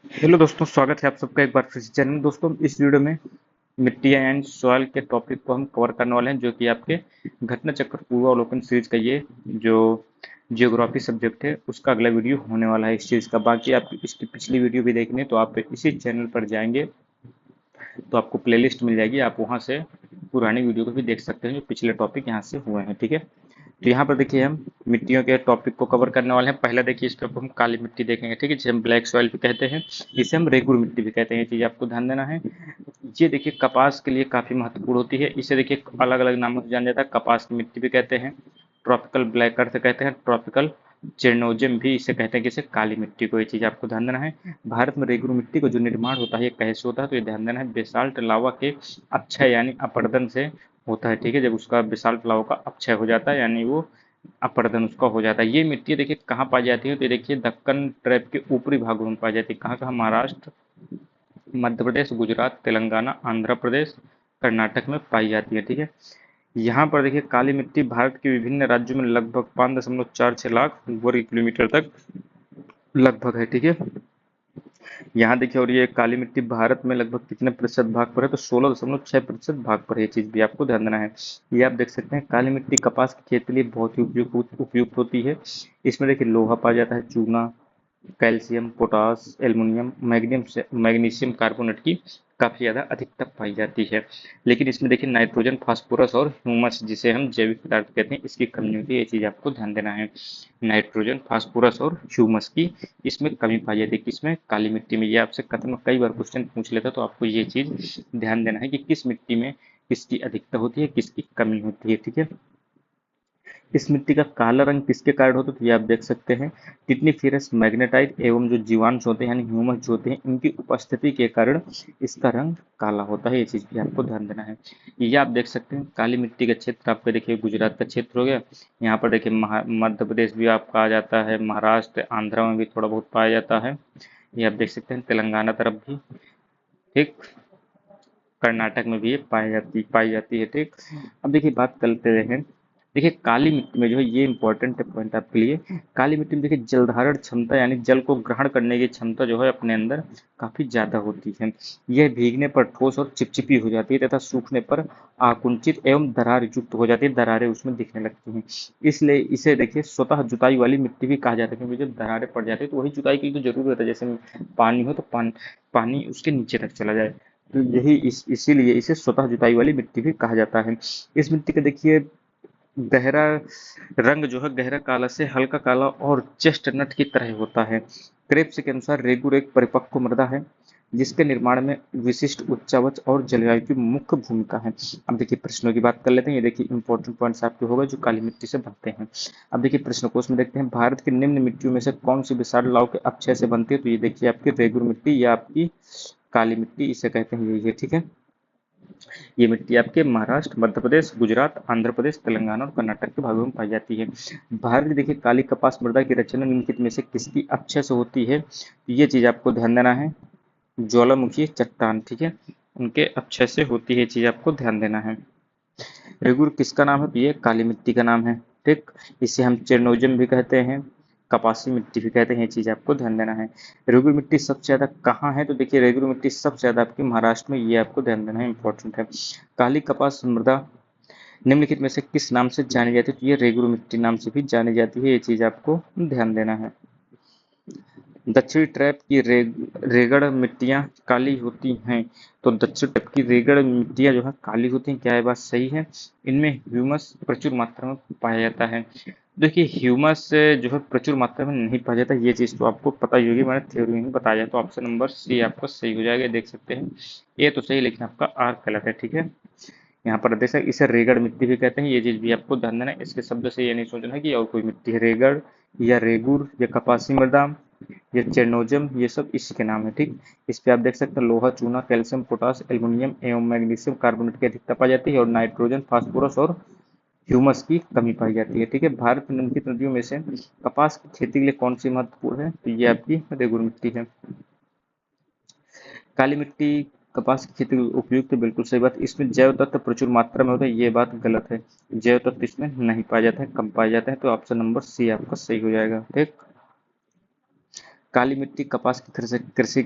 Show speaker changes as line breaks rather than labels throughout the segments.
Hello दोस्तों, स्वागत है आप सबका एक बार फिर से चैनल में। दोस्तों, इस वीडियो में मिट्टी एंड सॉइल के टॉपिक को हम कवर करने वाले हैं, जो कि आपके घटना चक्र पूर्वावलोकन सीरीज का ये जो जियोग्राफी सब्जेक्ट है उसका अगला वीडियो होने वाला है इस चीज़ का। बाकी आप इसकी पिछली वीडियो भी देखनी है तो आप इसी चैनल पर जाएंगे तो आपको प्लेलिस्ट मिल जाएगी, आप वहाँ से पुरानी वीडियो को भी देख सकते हैं जो पिछले टॉपिक यहाँ से हुए हैं। ठीक है, तो यहाँ पर देखिए हम मिट्टियों के टॉपिक को कवर करने वाले हैं। पहला देखिए इस पर हम काली मिट्टी देखेंगे, ठीक है, जिसे हम ब्लैक सॉइल भी कहते हैं, इसे हम रेगुर मिट्टी भी कहते हैं। ये चीज़ आपको ध्यान देना है। ये देखिए कपास के लिए काफ़ी महत्वपूर्ण होती है। इसे देखिए अलग अलग नामों से जाना जाता है। कपास की मिट्टी भी कहते हैं, ट्रॉपिकल ब्लैक अर्थ कहते हैं, ट्रॉपिकल चेरनोजियम भी इसे कहते हैं, किसे काली मिट्टी को। ये चीज़ आपको ध्यान देना है। भारत में रेगुर मिट्टी का जो निर्माण होता है ये कैसे होता है, तो ये ध्यान देना है, बेसाल्ट लावा के अपक्षय यानी अपरदन से होता है। ठीक है, जब उसका बेसाल्ट लावा का अपक्षय हो जाता है यानी वो अपर्दन उसका हो जाता है। ये मिट्टी देखिए कहाँ पाई जाती है, तो ये देखिए दक्कन ट्रैप के ऊपरी भागों में पाई जाती है। कहाँ कहाँ? महाराष्ट्र, मध्य प्रदेश, गुजरात, तेलंगाना, आंध्र प्रदेश, कर्नाटक में पाई जाती है। ठीक है, यहाँ पर देखिए काली मिट्टी भारत के विभिन्न राज्यों में लगभग 5.46 लाख वर्ग किलोमीटर तक लगभग है। ठीक है, यहाँ देखिए, और ये काली मिट्टी भारत में लगभग कितने प्रतिशत भाग पर है, तो 16.6% भाग पर है। ये चीज भी आपको ध्यान देना है। ये आप देख सकते हैं, काली मिट्टी कपास की खेती के लिए बहुत ही उपयुक्त होती है। इसमें देखिए लोहा पाया जाता है, चूना, calcium, potash, aluminium, magnesium carbonate की काफी ज्यादा अधिकता पाई जाती है। लेकिन इसमें देखिए नाइट्रोजन, फास्फोरस और ह्यूमस, जिसे हम जैविक पदार्थ कहते हैं, इसकी कमी होती है। ये चीज आपको ध्यान देना है। नाइट्रोजन, फास्फोरस और ह्यूमस की इसमें कमी पाई जाती है। किसमें? काली मिट्टी में। ये आपसे कई बार क्वेश्चन पूछ लेता, तो आपको ये चीज ध्यान देना है कि किस मिट्टी में किसकी अधिकता होती है, किसकी कमी होती है। ठीक है, इस मिट्टी का काला रंग किसके कारण होता है, तो ये आप देख सकते हैं, टिटनीफेरस मैग्नेटाइट एवं जो जीवांश होते हैं यानी ह्यूमस जो होते हैं, इनकी उपस्थिति के कारण इसका रंग काला होता है। ये चीज भी आपको ध्यान देना है। ये आप देख सकते हैं काली मिट्टी का क्षेत्र आपका देखिए गुजरात का क्षेत्र हो गया। यहाँ पर देखिए मध्य प्रदेश भी आपका आ जाता है, महाराष्ट्र, आंध्र में भी थोड़ा बहुत पाया जाता है। ये आप देख सकते हैं तेलंगाना तरफ भी, ठीक, कर्नाटक में भी ये पाई जाती है। ठीक, अब देखिए बात करते हैं। देखिए काली मिट्टी में जो है, ये इंपॉर्टेंट है पॉइंट आपके लिए, काली मिट्टी में देखिए जल धारण क्षमता यानी जल को ग्रहण करने की क्षमता जो है अपने अंदर काफी ज्यादा होती है। यह भीगने पर ठोस और चिपचिपी हो जाती है तथा सूखने पर आकुंचित एवं दरार युक्त हो जाती है, दरारें उसमें दिखने लगती हैं। इसलिए इसे देखिए स्वतः जुताई वाली मिट्टी भी कहा जाता है, क्योंकि जब दरारें पड़ जाती है तो वही जुताई की तो जरूरत है। जैसे पानी हो तो पानी उसके नीचे तक चला जाए, तो यही इसीलिए इसे स्वतः जुताई वाली मिट्टी भी कहा जाता है। इस मिट्टी का देखिए गहरा रंग जो है गहरा काला से हल्का काला और चेस्टनट की तरह होता है। क्रेप्स के अनुसार रेगुर एक परिपक्व मृदा है जिसके निर्माण में विशिष्ट उच्चावच और जलवायु की मुख्य भूमिका है। अब देखिए प्रश्नों की बात कर लेते हैं। ये देखिए इंपॉर्टेंट पॉइंट्स आपके होगा जो काली मिट्टी से बनते हैं। अब देखिए प्रश्न को उसमें देखते हैं, भारत की निम्न मिट्टियों में से कौन सी विशाल लाव के अपक्षय से बनती है, तो ये देखिए आपकी रेगुर मिट्टी या आपकी काली मिट्टी इसे कहते हैं, यही है। ठीक है, ये मिट्टी आपके महाराष्ट्र, मध्य प्रदेश, गुजरात, आंध्र प्रदेश, तेलंगाना और कर्नाटक के भागों में पाई जाती है। भारत की देखिए काली कपास मृदा की रचना निम्नलिखित में से किसकी अक्षय से होती है, तो ये चीज आपको ध्यान देना है, ज्वालामुखी चट्टान, ठीक है, उनके अक्षय से होती है। ये चीज आपको ध्यान देना है। रेगुर किसका नाम है, तो ये काली मिट्टी का नाम है। ठीक, इसे हम चेरनोजियम भी कहते हैं, कपासी मिट्टी भी कहते हैं। ये चीज आपको ध्यान देना है। रेगुर मिट्टी सबसे ज्यादा कहाँ है, तो देखिए रेगुर मिट्टी सबसे ज्यादा आपकी महाराष्ट्र में, ये आपको ध्यान देना है, इंपॉर्टेंट है। काली कपास मृदा निम्नलिखित में से किस नाम से जानी जाती है, तो ये रेगुर मिट्टी नाम से भी जानी जाती है। ये चीज आपको ध्यान देना है। दक्षिणी ट्रैप की रेगड़ मिट्टियां काली होती हैं, तो दक्षिण ट्रैप की रेगड़ मिट्टियां जो है काली होती हैं, क्या ये बात सही है? इनमें ह्यूमस प्रचुर मात्रा में पाया जाता है। देखिए ह्यूमस जो है प्रचुर मात्रा में नहीं पाया जाता, ये चीज तो आपको पता ही होगी, मैंने थ्योरी में बताया, तो ऑप्शन नंबर सी आपका सही हो जाएगा। देख सकते हैं ये तो सही, लेकिन आपका आर गलत है। ठीक है, यहाँ पर देख सकते इसे रेगड़ मिट्टी भी कहते हैं, ये चीज भी आपको ध्यान देना है। इसके शब्द से ये नहीं सोचना है कि और कोई मिट्टी है। रेगड़ या रेगुर या कपासी मृदा या चेरनोजम, ये सब इसी के नाम है। ठीक, इस पे आप देख सकते हैं लोहा, चूना, कैल्शियम, पोटास, एल्युमिनियम एवं मैग्नीशियम कार्बोनेट की अधिकता पाई जाती है और नाइट्रोजन, फास्फोरस और ह्यूमस की कमी पाई जाती है। ठीक है, भारत में निम्नलिखित नदियों में से कपास की खेती के लिए कौन सी महत्वपूर्ण है, तो ये आपकी रेगुर मिट्टी है। काली मिट्टी कपास की खेती के लिए उपयुक्त है, बिल्कुल सही बात। इसमें जैव तत्व प्रचुर मात्रा में होता है, ये बात गलत है। जैव तत्व इसमें नहीं पाया जाता है, कम पाया जाता है, तो ऑप्शन नंबर सी आपका सही हो जाएगा। ठीक, काली मिट्टी कपास की कृषि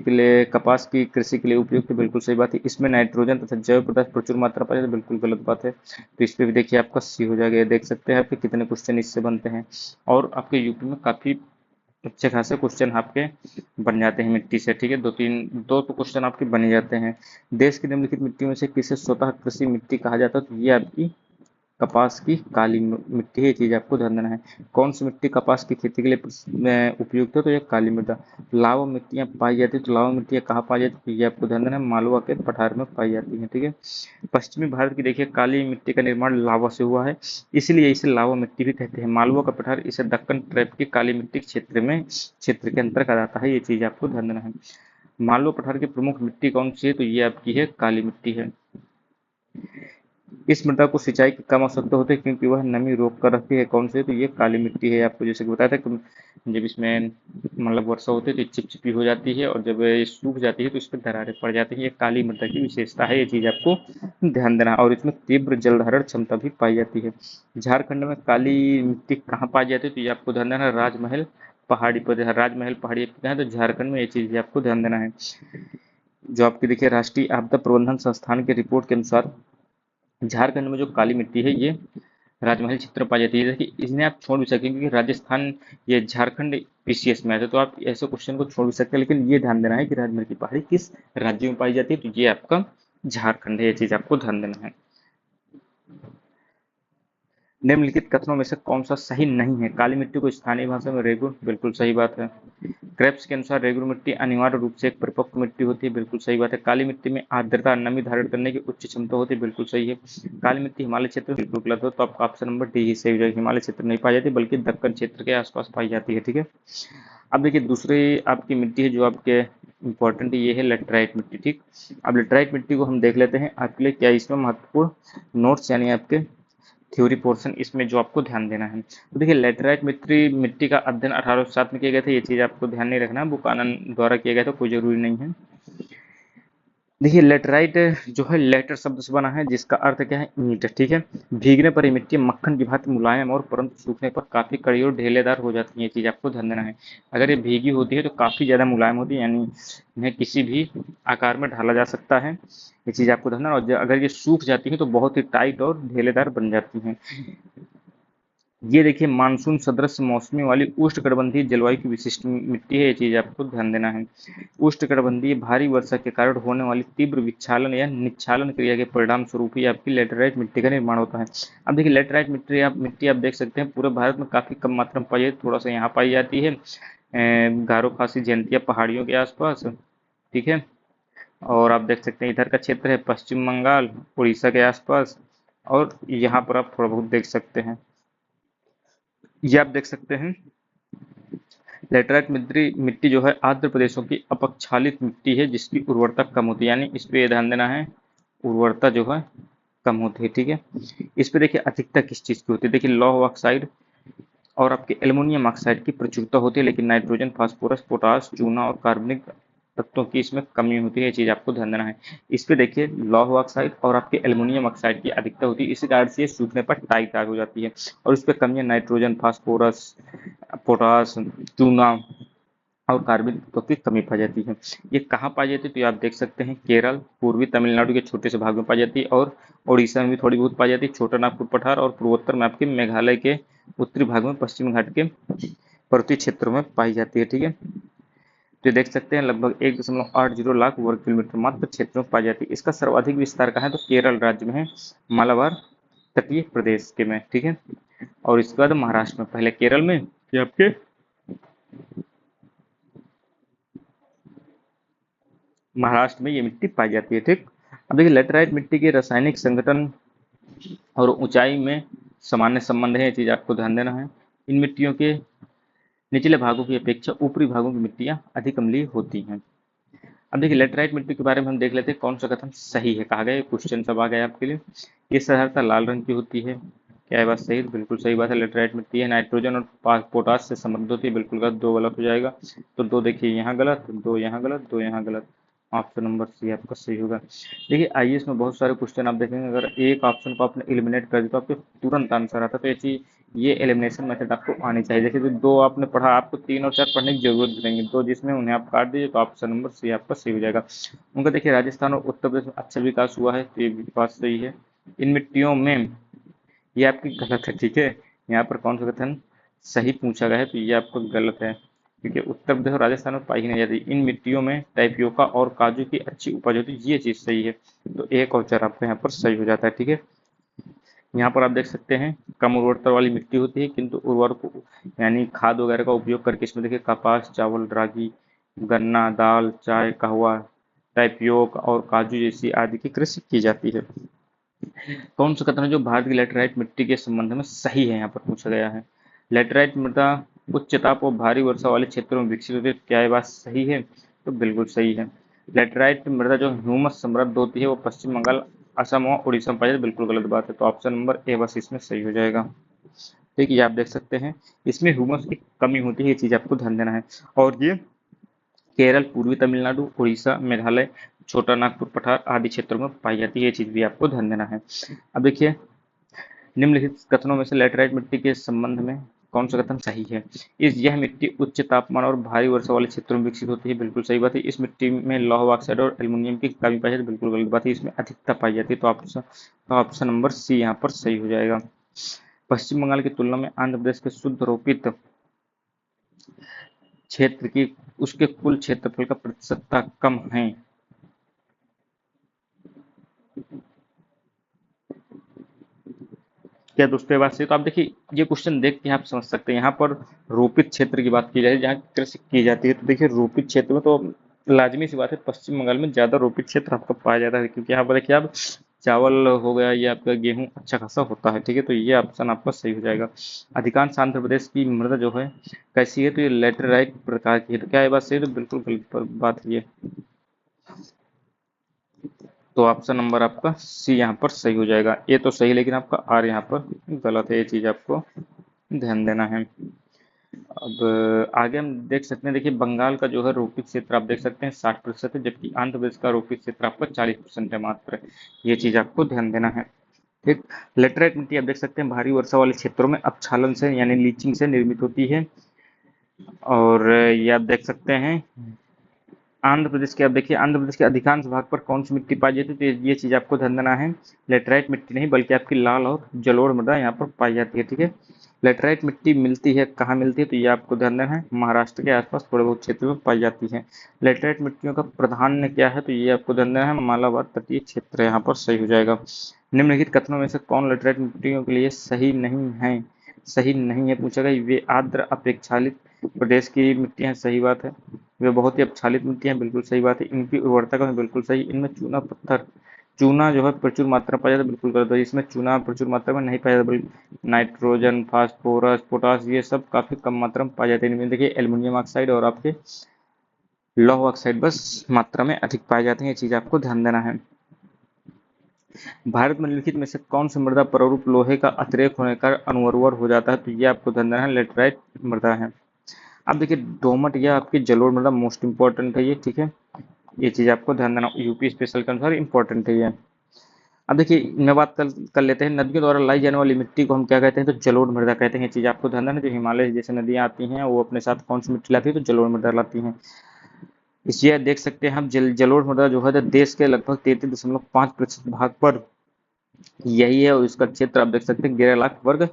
के लिए उपयुक्त है, बिल्कुल सही बात है। इसमें नाइट्रोजन तथा जैव पदार्थ प्रचुर मात्रा पाए जाते हैं, बिल्कुल गलत बात है। तो इस पे भी देखिए आपका सी हो जाएगा। ये देख सकते हैं आपके कितने क्वेश्चन इससे बनते हैं, और आपके यूपी में काफी अच्छे खासे क्वेश्चन आपके बन जाते हैं मिट्टी से, ठीक है। दो तो क्वेश्चन आपके बन ही जाते हैं। देश की निम्नलिखित मिट्टी में से किसे स्वतः कृषि मिट्टी कहा जाता है? तो ये आपकी कपास की काली मिट्टी है, ये चीज आपको ध्यान देना है। कौन सी मिट्टी कपास की खेती के लिए उपयुक्त है? तो ये काली मृदा। लावा मिट्टियां पाई जाती है, तो लावा मिट्टियां कहाँ पाई जाती है? तो ये आपको ध्यान देना है, मालवा के पठार में पाई जाती है, ठीक है। पश्चिमी भारत की देखिए काली मिट्टी का निर्माण लावा से हुआ है, इसलिए इसे लावा मिट्टी भी कहते हैं। मालवा का पठार इसे दक्कन ट्रैप की काली मिट्टी क्षेत्र के अंतर्गत आता है, ये चीज आपको ध्यान देना है। मालवा पठार की प्रमुख मिट्टी कौन सी है? तो ये आपकी है काली मिट्टी है। इस मृदा को सिंचाई की कम आवश्यकता होती है, क्योंकि वह नमी रोक कर रखती है। कौन सी है? तो ये काली मिट्टी है। आपको जैसे कि बताया था कि जब इसमें मतलब वर्षा होती है तो चिपचिपी हो जाती है, और जब ये सूख जाती है तो इस पर दरारें पड़ जाती हैं। ये काली मृदा की विशेषता है, ये चीज आपको ध्यान देना है। और इसमें तीव्र जल धारण क्षमता भी पाई जाती है। झारखंड में काली मिट्टी कहाँ पाई जाती है? तो ये आपको ध्यान देना है, राजमहल पहाड़ी पर। राजमहल पहाड़ी कहाँ है? तो झारखंड में, ये चीज आपको ध्यान देना है। जो आपकी देखिए राष्ट्रीय आपदा प्रबंधन संस्थान की रिपोर्ट के अनुसार झारखंड में जो काली मिट्टी है ये राजमहल क्षेत्र में पाई जाती है। देखिए इन्हें आप छोड़ भी सकते हैं, क्योंकि राजस्थान ये झारखंड पीसीएस में आता है, तो आप ऐसे क्वेश्चन को छोड़ भी सकते हैं। लेकिन ये ध्यान देना है कि राजमहल की पहाड़ी किस राज्य में पाई जाती है? तो ये आपका झारखंड है, ये चीज आपको ध्यान देना है। निम्नलिखित कथनों में से कौन सा सही नहीं है? काली मिट्टी को स्थानीय भाषा में रेगुर, बिल्कुल सही बात है। क्रेब्स के अनुसार रेगुर मिट्टी अनिवार्य रूप से एक परिपक्व मिट्टी होती है, बिल्कुल सही बात है। काली मिट्टी में आर्द्रता नमी धारण करने की उच्च क्षमता होती है, बिल्कुल सही है। काली मिट्टी हिमालय क्षेत्र में, बिल्कुल गलत हो, तो आपका ऑप्शन नंबर डी ही सही हो जाएगा। हिमालय क्षेत्र में नहीं पाई जाती, बल्कि दक्कन क्षेत्र के आसपास पाई जाती है, ठीक है। अब देखिए दूसरी आपकी मिट्टी है जो आपके इंपॉर्टेंट, ये है लेटराइट मिट्टी, ठीक। अब लेटराइट मिट्टी को हम देख लेते हैं आपके लिए क्या इसमें महत्वपूर्ण नोट्स यानी आपके थ्योरी पोर्शन इसमें जो आपको ध्यान देना है। तो देखिए लेटराइट मिट्टी मिट्टी का अध्ययन 1807 में किया गया था, ये चीज आपको ध्यान नहीं रखना, बुकानन द्वारा किया गया था, कोई जरूरी नहीं है। देखिए लेटराइट जो है लेटर शब्द से बना है, जिसका अर्थ क्या है? ईंट, ठीक है। भीगने पर ये मिट्टी मक्खन की भांति मुलायम और परंतु सूखने पर काफी कड़ी और ढेलेदार हो जाती है, ये चीज आपको ध्यान देना है। अगर ये भीगी होती है तो काफी ज्यादा मुलायम होती है, यानी इन्हें किसी भी आकार में ढाला जा सकता है, ये चीज आपको ध्यान देना। और अगर ये सूख जाती है तो बहुत ही टाइट और ढेलेदार बन जाती हैं। ये देखिए मानसून सदृश मौसमी वाली उष्णकटिबंधीय जलवायु की विशिष्ट मिट्टी है, ये चीज आपको ध्यान देना है। उष्णकटिबंधीय भारी वर्षा के कारण होने वाली तीव्र विक्षालन या निक्षालन क्रिया के परिणाम स्वरूप ही आपकी लेटराइट मिट्टी का निर्माण होता है। अब देखिए लेटराइट मिट्टी आप देख सकते हैं पूरे भारत में काफी कम मात्रा में पाई जाती है, थोड़ा सा यहाँ पाई जाती है गारो खासी जयंतिया पहाड़ियों के आसपास, ठीक है। और आप देख सकते हैं इधर का क्षेत्र है पश्चिम बंगाल उड़ीसा के आसपास, और यहाँ पर आप थोड़ा बहुत देख सकते हैं, ये आप देख सकते हैं। लेटराइट मिट्टी मिट्टी जो है आर्द्र प्रदेशों की अपक्षालित मिट्टी है, जिसकी उर्वरता कम होती है, यानी इस पे ध्यान देना है, उर्वरता जो है कम होती है, ठीक है। इस पे देखिए अधिकता किस चीज की होती है? देखिए लौह ऑक्साइड और आपके एल्युमिनियम ऑक्साइड की प्रचुरता होती है, लेकिन नाइट्रोजन फास्फोरस पोटास चूना और कार्बनिक तत्वों की इसमें कमी होती है, ये चीज आपको ध्यान देना है। इस पे देखिए लौह ऑक्साइड और आपके एल्युमिनियम ऑक्साइड की अधिकता होती है, इसी कारण से ये सूखने पर टाइट हो जाती है। और इस पे कमी है नाइट्रोजन फास्फोरस पोटास चूना और कार्बन तत्वों की कमी पाई जाती है। ये कहाँ पाई जाती है? तो ये आप देख सकते हैं केरल पूर्वी तमिलनाडु के छोटे से भाग में पाई जाती है, और उड़ीसा में भी थोड़ी बहुत पाई जाती है, छोटा नागपुर पठार, और पूर्वोत्तर में आपके मेघालय के उत्तरी भाग में पश्चिम घाट के पर्वतीय क्षेत्रों में पाई जाती है, ठीक है। तो देख सकते हैं लगभग 1.80 लाख वर्ग किलोमीटर मात्र क्षेत्र में पाई जाती है। इसका सर्वाधिक विस्तार कहाँ है? तो केरल राज्य में है, मालाबार तटीय प्रदेश के में, ठीक है। और इसके बाद महाराष्ट्र में, पहले केरल में फिर आपके महाराष्ट्र में ये मिट्टी पाई जाती है, ठीक। अब देखिए लेटराइट मिट्टी के रासायनिक संगठन और ऊंचाई में सामान्य संबंध है, ये चीज आपको ध्यान देना है। इन मिट्टियों के निचले भागों की अपेक्षा ऊपरी भागों की मिट्टियां अधिक अम्लीय होती हैं। अब देखिए लेटराइट मिट्टी के बारे में हम देख लेते हैं कौन सा कथन सही है। कहा गया क्वेश्चन सब आ गया आपके लिए। ये साधारणतः लाल रंग की होती है, क्या है बात सही? बिल्कुल सही बात है, लेटराइट मिट्टी है। नाइट्रोजन और पोटास से समृद्ध होती है, बिल्कुल गलत, दो गलत हो जाएगा। तो दो देखिए यहाँ गलत, दो यहाँ गलत, दो यहाँ गलत, ऑप्शन नंबर सी आपका सही होगा। देखिए आईएएस में बहुत सारे क्वेश्चन आप देखेंगे, अगर एक ऑप्शन को आपने एलिमिनेट कर दिया तो आपके तुरंत आंसर आता है, तो ये चीज ये एलिमिनेशन मेथड आपको आनी चाहिए। जैसे तो दो आपने पढ़ा, आपको 3 और 4 पढ़ने की जरूरत नहीं, तो जिसमें उन्हें आप काट दीजिए तो ऑप्शन नंबर सी आपका सही हो जाएगा। उनका देखिए राजस्थान और उत्तर प्रदेश में अच्छा विकास हुआ है, तो ये भी बात सही है। इन मिट्टियों में, ये आपकी गलत है, ठीक है। यहाँ पर कौन सा कथन सही पूछा गया है, तो ये आपको गलत है, क्योंकि उत्तर प्रदेश और राजस्थान में पाई ही नहीं जाती। इन मिट्टियों में टैपियोका और काजू की अच्छी उपज होती है, ये चीज़ सही है। तो एक और चार आपका यहाँ पर सही हो जाता है, ठीक है। यहाँ पर आप देख सकते हैं कम उर्वरता वाली मिट्टी होती है, किंतु उर्वरक यानी खाद वगैरह का उपयोग करके इसमें देखिए कपास, चावल, रागी, गन्ना, दाल, चाय, कहवा, टैपियोक और काजू जैसी आदि की कृषि की जाती है। कौन सा कथन है जो भारत की लैटेराइट मिट्टी के संबंध में सही है, यहाँ पर पूछा गया है। लैटेराइट मृदा उच्च ताप और भारी वर्षा वाले क्षेत्रों में विकसित होती है, क्या ये बात सही है? तो बिल्कुल सही है। लैटेराइट मृदा जो ह्यूमस समृद्ध होती है वो पश्चिम बंगाल, असम और उड़ीसा में पाई जाती है, बिल्कुल गलत बात है। तो ऑप्शन नंबर ए बस इसमें सही हो जाएगा। ठीक है, ये आप देख सकते हैं इसमें ह्यूमस की कमी होती है, ये चीज आपको ध्यान देना है। और ये केरल, पूर्वी तमिलनाडु, उड़ीसा, मेघालय, छोटा नागपुर पठार आदि क्षेत्रों में पाई जाती है, ये चीज भी आपको ध्यान देना है। अब देखिए निम्नलिखित कथनों में से लैटेराइट मिट्टी के संबंध में कौन सा कथन सही है? यह मिट्टी उच्च तापमान और भारी वर्षा वाले क्षेत्रों में विकसित होती है, बिल्कुल सही बात है। इस मिट्टी में लौह ऑक्साइड और एल्युमिनियम की कमी पाई जाती है, बिल्कुल गलत बात है। इसमें अधिकता पाई जाती है, तो ऑप्शन नंबर सी यहाँ पर सही हो जाएगा। पश्चिम बंगाल की तुलना में आंध्र प्रदेश के शुद्ध रोपित क्षेत्र की उसके कुल क्षेत्रफल का प्रतिशतता कम है। क्या दोस्तों ये बात सही? तो आप देखिए ये क्वेश्चन देख के आप समझ सकते हैं, यहाँ पर रोपित क्षेत्र की बात की जाए जहाँ कृषि की जाती है, तो देखिए रोपित क्षेत्र में तो लाजमी सी बात है पश्चिम बंगाल में ज्यादा रोपित क्षेत्र आपको पाया जाता है, क्योंकि यहाँ पर देखिए आप चावल हो गया, ये आपका गेहूं अच्छा खासा होता है, ठीक है। तो ये ऑप्शन आपका सही हो जाएगा। अधिकांश आंध्र प्रदेश की मृदा जो है कैसी है, तो ये लेटेराइट प्रकार की है। तो क्या ये बात सही है? तो बिल्कुल गलत बात है ये। तो ऑप्शन नंबर आपका सी यहाँ पर सही हो जाएगा। ए तो सही, लेकिन आपका आर यहाँ पर गलत है, ये चीज आपको ध्यान देना है। अब आगे हम देख सकते हैं, देखिए बंगाल का जो है रोपित क्षेत्र आप देख सकते हैं 60% है, जबकि आंध्र प्रदेश का रोपित क्षेत्र आपका 40% है मात्र। ये चीज आपको ध्यान देना है। ठीक, लेटराइट मिट्टी आप देख सकते हैं भारी वर्षा वाले क्षेत्रों में अपक्षालन से यानी लीचिंग से निर्मित होती है। और ये आप देख सकते हैं आंध्र प्रदेश के, अब देखिए आंध्र प्रदेश के अधिकांश भाग पर कौन सी मिट्टी पाई जाती है, तो ये चीज आपको ध्यान देना है। लेटराइट मिट्टी नहीं बल्कि आपकी लाल और जलोढ़ मृदा यहाँ पर पाई जाती है, ठीक है। लेटराइट मिट्टी मिलती है कहाँ मिलती है, तो ये आपको ध्यान देना है, महाराष्ट्र के आसपास थोड़े बहुत क्षेत्र में पाई जाती है। लेटराइट मिट्टियों का प्राधान्य क्या है, तो ये आपको ध्यान देना है, मालाबार तटीय क्षेत्र यहाँ पर सही हो जाएगा। निम्नलिखित कथनों में से कौन लेटराइट मिट्टियों के लिए सही नहीं है? सही नहीं है पूछा गया। वे आर्द्र अपेक्षालित प्रदेश की मिट्टियां, सही बात है। वे बहुत ही अपक्षालित मिट्टियां, बिल्कुल सही बात है। इनकी उर्वरता का बिल्कुल सही। इनमें चूना पत्थर, चूना जो है प्रचुर मात्रा पाया जाता है, बिल्कुल गलत है। इसमें चूना प्रचुर मात्रा में नहीं पाया जाता, बल्कि नाइट्रोजन, फास्फोरस, पोटास ये सब काफी कम मात्रा में पाए जाते हैं। इनमें देखिए एल्युमिनियम ऑक्साइड और आपके लौह ऑक्साइड बस मात्रा में अधिक पाए जाते हैं, ये चीज आपको ध्यान देना है। भारत में निम्नलिखित में से कौन सी मृदा प्ररूप लोहे का अतिरेक होने का अनुर्वर हो जाता है, तो ये आपको ध्यान देना है, लेटराइट मृदा है। अब देखिए दोमट या आपकी जलोढ़ मृदा मोस्ट इंपॉर्टेंट है ये, ठीक है। ये चीज आपको ध्यान देना, यूपी स्पेशल के अनुसार इंपॉर्टेंट है ये। अब देखिए मैं बात कर लेते हैं नदियों द्वारा लाई जाने वाली मिट्टी को हम क्या कहते हैं, तो जलोढ़ मृदा कहते हैं। ये चीज आपको ध्यान देना, जो हिमालय जैसे नदियां आती हैं वो अपने साथ कौन सी मिट्टी लाती है, तो जलोढ़ मृदा लाती हैं। इसलिए देख सकते हैं हम जलोढ़ मृदा जो है तो देश के लगभग 33.5% भाग पर यही है, और इसका क्षेत्र आप देख सकते हैं 11 लाख वर्ग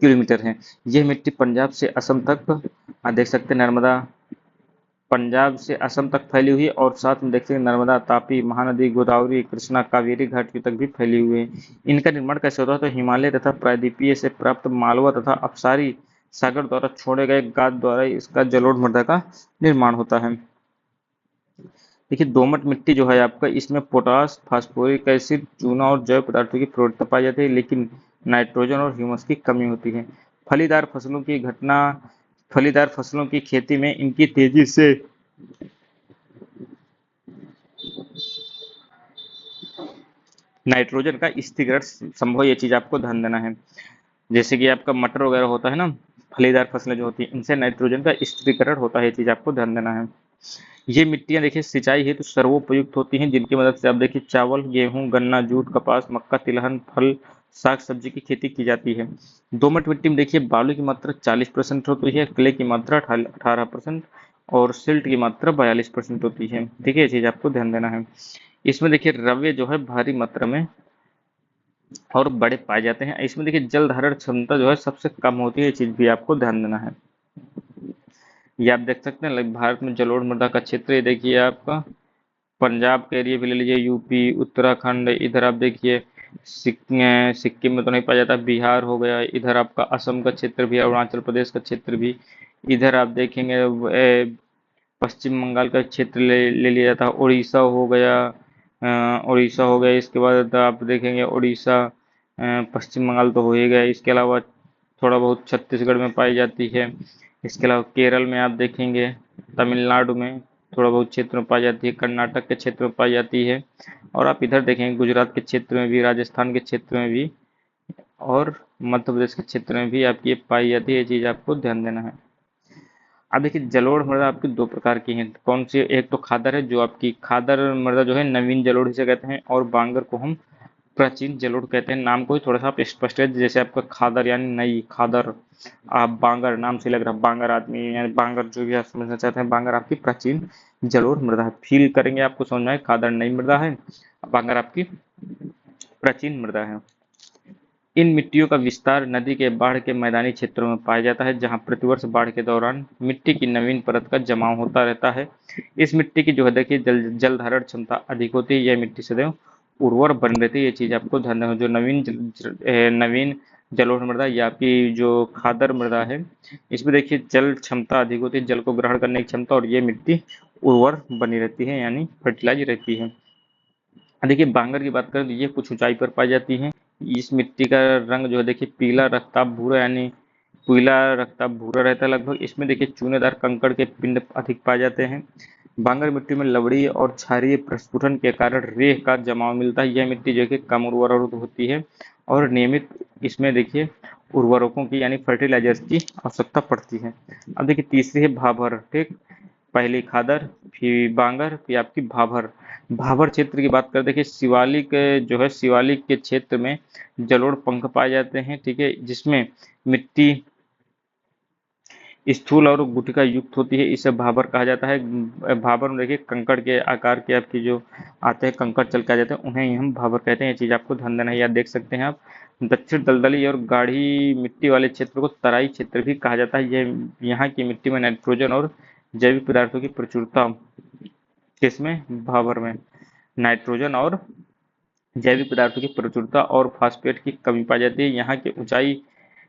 किलोमीटर है। यह मिट्टी पंजाब से असम तक आप देख सकते हैं, नर्मदा पंजाब से असम तक फैली हुई है, और साथ में देख सकते हैं नर्मदा, तापी, महानदी, गोदावरी, कृष्णा, कावेरी घाटियों तक भी फैली हुई है। इनका निर्माण कैसे होता है, तो हिमालय तथा प्रायद्वीपीय से प्राप्त मालवा तथा अपसारी सागर द्वारा छोड़े गए गाद द्वारा इसका जलोढ़ मृदा का निर्माण होता है। देखिए दोमट मिट्टी जो है आपका, इसमें पोटास, फास्फोरिक एसिड, चूना और जैव पदार्थों की प्रवृत्ति पाई जाती है, लेकिन नाइट्रोजन और ह्यूमस की कमी होती है। फलीदार फसलों की घटना फलीदार फसलों की खेती में इनकी तेजी से नाइट्रोजन का स्थिरीकरण संभव, ये चीज आपको ध्यान देना है। जैसे कि आपका मटर वगैरह होता है ना, फलीदार फसलें जो होती हैं इनसे नाइट्रोजन का स्थिरीकरण होता है, ये चीज आपको ध्यान देना है। ये मिट्टियां देखिए सिंचाई हेतु सर्वोपयुक्त होती हैं, जिनकी मदद से आप देखिए चावल, गेहूं, गन्ना, जूट, कपास, मक्का, तिलहन, फल साग सब्जी की खेती की जाती है। दोमट मिट्टी में देखिए बालू की मात्रा 40% होती है, क्ले की मात्रा 18% और सिल्ट की मात्रा 42% होती है। ठीक है, ये चीज आपको ध्यान देना है। इसमें देखिए रवे जो है भारी मात्रा में और बड़े पाए जाते हैं। इसमें देखिए जल धारण क्षमता जो है सबसे कम होती है, ये चीज भी आपको ध्यान देना है। ये आप देख सकते हैं भारत में जलोढ़ मृदा का क्षेत्र, ये देखिए आपका पंजाब के एरिया भी ले लीजिए, यूपी, उत्तराखंड, इधर आप देखिए सिक्किम में तो नहीं पाया जाता, बिहार हो गया, इधर आपका असम का क्षेत्र भी, अरुणाचल प्रदेश का क्षेत्र भी, इधर आप देखेंगे पश्चिम बंगाल का क्षेत्र ले लिया जाता, उड़ीसा हो गया, उड़ीसा हो गया, इसके बाद आप देखेंगे उड़ीसा, पश्चिम बंगाल तो हो ही गया, इसके अलावा थोड़ा बहुत छत्तीसगढ़ में पाई जाती है। इसके अलावा केरल में आप देखेंगे, तमिलनाडु में थोड़ा बहुत क्षेत्र में पाई जाती है, कर्नाटक के क्षेत्र में पाई जाती है, और आप इधर देखेंगे गुजरात के क्षेत्र में भी, राजस्थान के क्षेत्र में भी और मध्य प्रदेश के क्षेत्र में भी आपकी ये पाई जाती है। ये चीज़ आपको ध्यान देना है। अब देखिए जलोढ़ मृदा आपकी दो प्रकार की है, कौन सी? एक तो खादर है, जो आपकी खादर मृदा जो है नवीन जलोढ़ इसे कहते हैं, और बांगर को हम प्राचीन जलोढ़ कहते हैं। नाम को ही थोड़ा सा आप स्पष्ट है, जैसे आपका खादर यानी नई खादर, आप बांगर नाम से लग रहा है बांगर आदमी, यानी बांगर जो भी आप समझना चाहते हैं, बांगर आपकी प्राचीन जलोढ़ मृदा है। फील करेंगे आपको समझ में आए, खादर नई मृदा है, बांगर आपकी प्राचीन मृदा है। इन मिट्टियों का विस्तार नदी के बाढ़ के मैदानी क्षेत्रों में पाया जाता है, जहां प्रतिवर्ष बाढ़ के दौरान मिट्टी की नवीन परत का जमाव होता रहता है। इस मिट्टी की जो है देखिए जल धारण क्षमता अधिक होती है, यह मिट्टी सदैव उर्वर बनी रहती है। ये चीज आपको ध्यान रखना। जो नवीन जलोढ़ मृदा या आपकी जो खादर मृदा है, इसमें देखिए जल क्षमता अधिक होती है, जल को ग्रहण करने की क्षमता, और ये मिट्टी उर्वर बनी रहती है, यानी फर्टिलाइज रहती है। देखिए बांगर की बात करें तो ये कुछ ऊंचाई पर पाई जाती है। इस मिट्टी का रंग जो है देखिए पीला रक्ताभ भूरा, यानी पीला रक्ताभ भूरा रहता है लगभग। इसमें देखिए चूनेदार कंकड़ के पिंड अधिक पाए जाते हैं। बांगर मिट्टी में लवड़ी और क्षारीय प्रस्फुटन के कारण रेत का जमाव मिलता है। यह मिट्टी जो है कि कम उर्वर होती है और नियमित इसमें देखिए उर्वरकों की यानी फर्टिलाइजर्स की आवश्यकता पड़ती है। अब देखिए तीसरी है भाभर। ठीक, पहली खादर, फिर बांगर, फिर आपकी भाभर। भाभर क्षेत्र की बात करें, देखिए शिवालिक जो है, शिवालिक के क्षेत्र में जलोढ़ पंख पाए जाते हैं। ठीक है, जिसमें मिट्टी स्थूल और गुटिका युक्त होती है, इसे भाबर कहा जाता है। भाबर में देखिए कंकड़ के आकार के आपकी जो आते हैं, कंकड़ चल के आ जाते हैं, उन्हें ही हम भाबर कहते हैं। ये चीज आपको ध्यान देना है। याद देख सकते हैं आप। दक्षिण दलदली और गाढ़ी मिट्टी वाले क्षेत्र को तराई क्षेत्र भी कहा जाता है। यह यहाँ की मिट्टी में नाइट्रोजन और जैविक पदार्थों की प्रचुरता, किसमें? भाबर में नाइट्रोजन और जैविक पदार्थों की प्रचुरता और फास्फेट की कमी पाई जाती है। यहाँ के ऊंचाई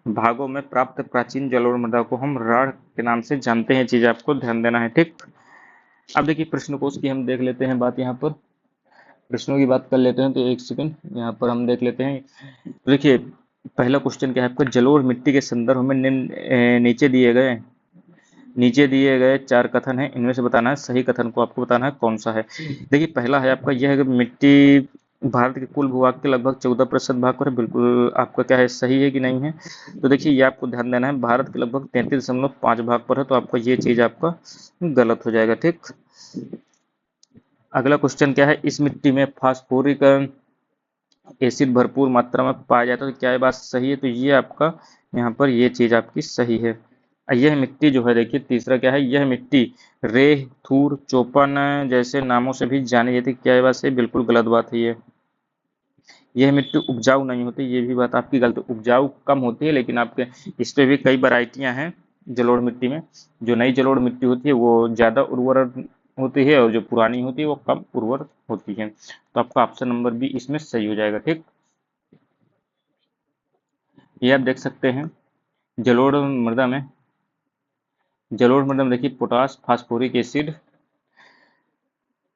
भागों में प्राप्त प्राचीन जलोढ़ मृदा को हम राढ़ के नाम से जानते हैं। चीज आपको ध्यान देना है। ठीक, अब देखिए प्रश्नकोश की हम देख लेते हैं बात। यहाँ पर प्रश्नों की बात कर लेते हैं, तो एक सेकंड यहाँ पर हम देख लेते हैं। तो देखिए पहला क्वेश्चन क्या है आपका, जलोढ़ मिट्टी के संदर्भ में नीचे दिए गए चार कथन हैं, इनमें से बताना है सही कथन को आपको बताना है कौन सा है। देखिए पहला है आपका यह है कि मिट्टी भारत के कुल भूभाग के लगभग 14% भाग पर है। बिल्कुल आपका क्या है, सही है कि नहीं है? तो देखिए ये आपको ध्यान देना है, भारत के लगभग 33.5 भाग पर है, तो आपका ये चीज आपका गलत हो जाएगा। ठीक, अगला क्वेश्चन क्या है, इस मिट्टी में फास्फोरिक एसिड भरपूर मात्रा में पाया जाता है, तो क्या ये बात सही है? तो ये आपका यहाँ पर ये चीज आपकी सही है। यह मिट्टी जो है देखिए तीसरा क्या है, यह मिट्टी रेह, थूर, चोपन जैसे नामों से भी जानी जाती है। क्या ये बात सही? बिल्कुल गलत बात है ये। यह मिट्टी उपजाऊ नहीं होती, ये भी बात आपकी गलत। उपजाऊ कम होती है, लेकिन आपके इस पे भी कई वैरायटियां हैं जलोढ़ मिट्टी में। जो नई जलोढ़ मिट्टी होती है वो ज्यादा उर्वर होती है, और जो पुरानी होती है वो कम उर्वर होती है। तो आपका ऑप्शन नंबर बी इसमें सही हो जाएगा। ठीक, ये आप देख सकते हैं जलोढ़ मृदा में, जलोढ़ मृदा में देखिए पोटास, फास्फोरिक एसिड,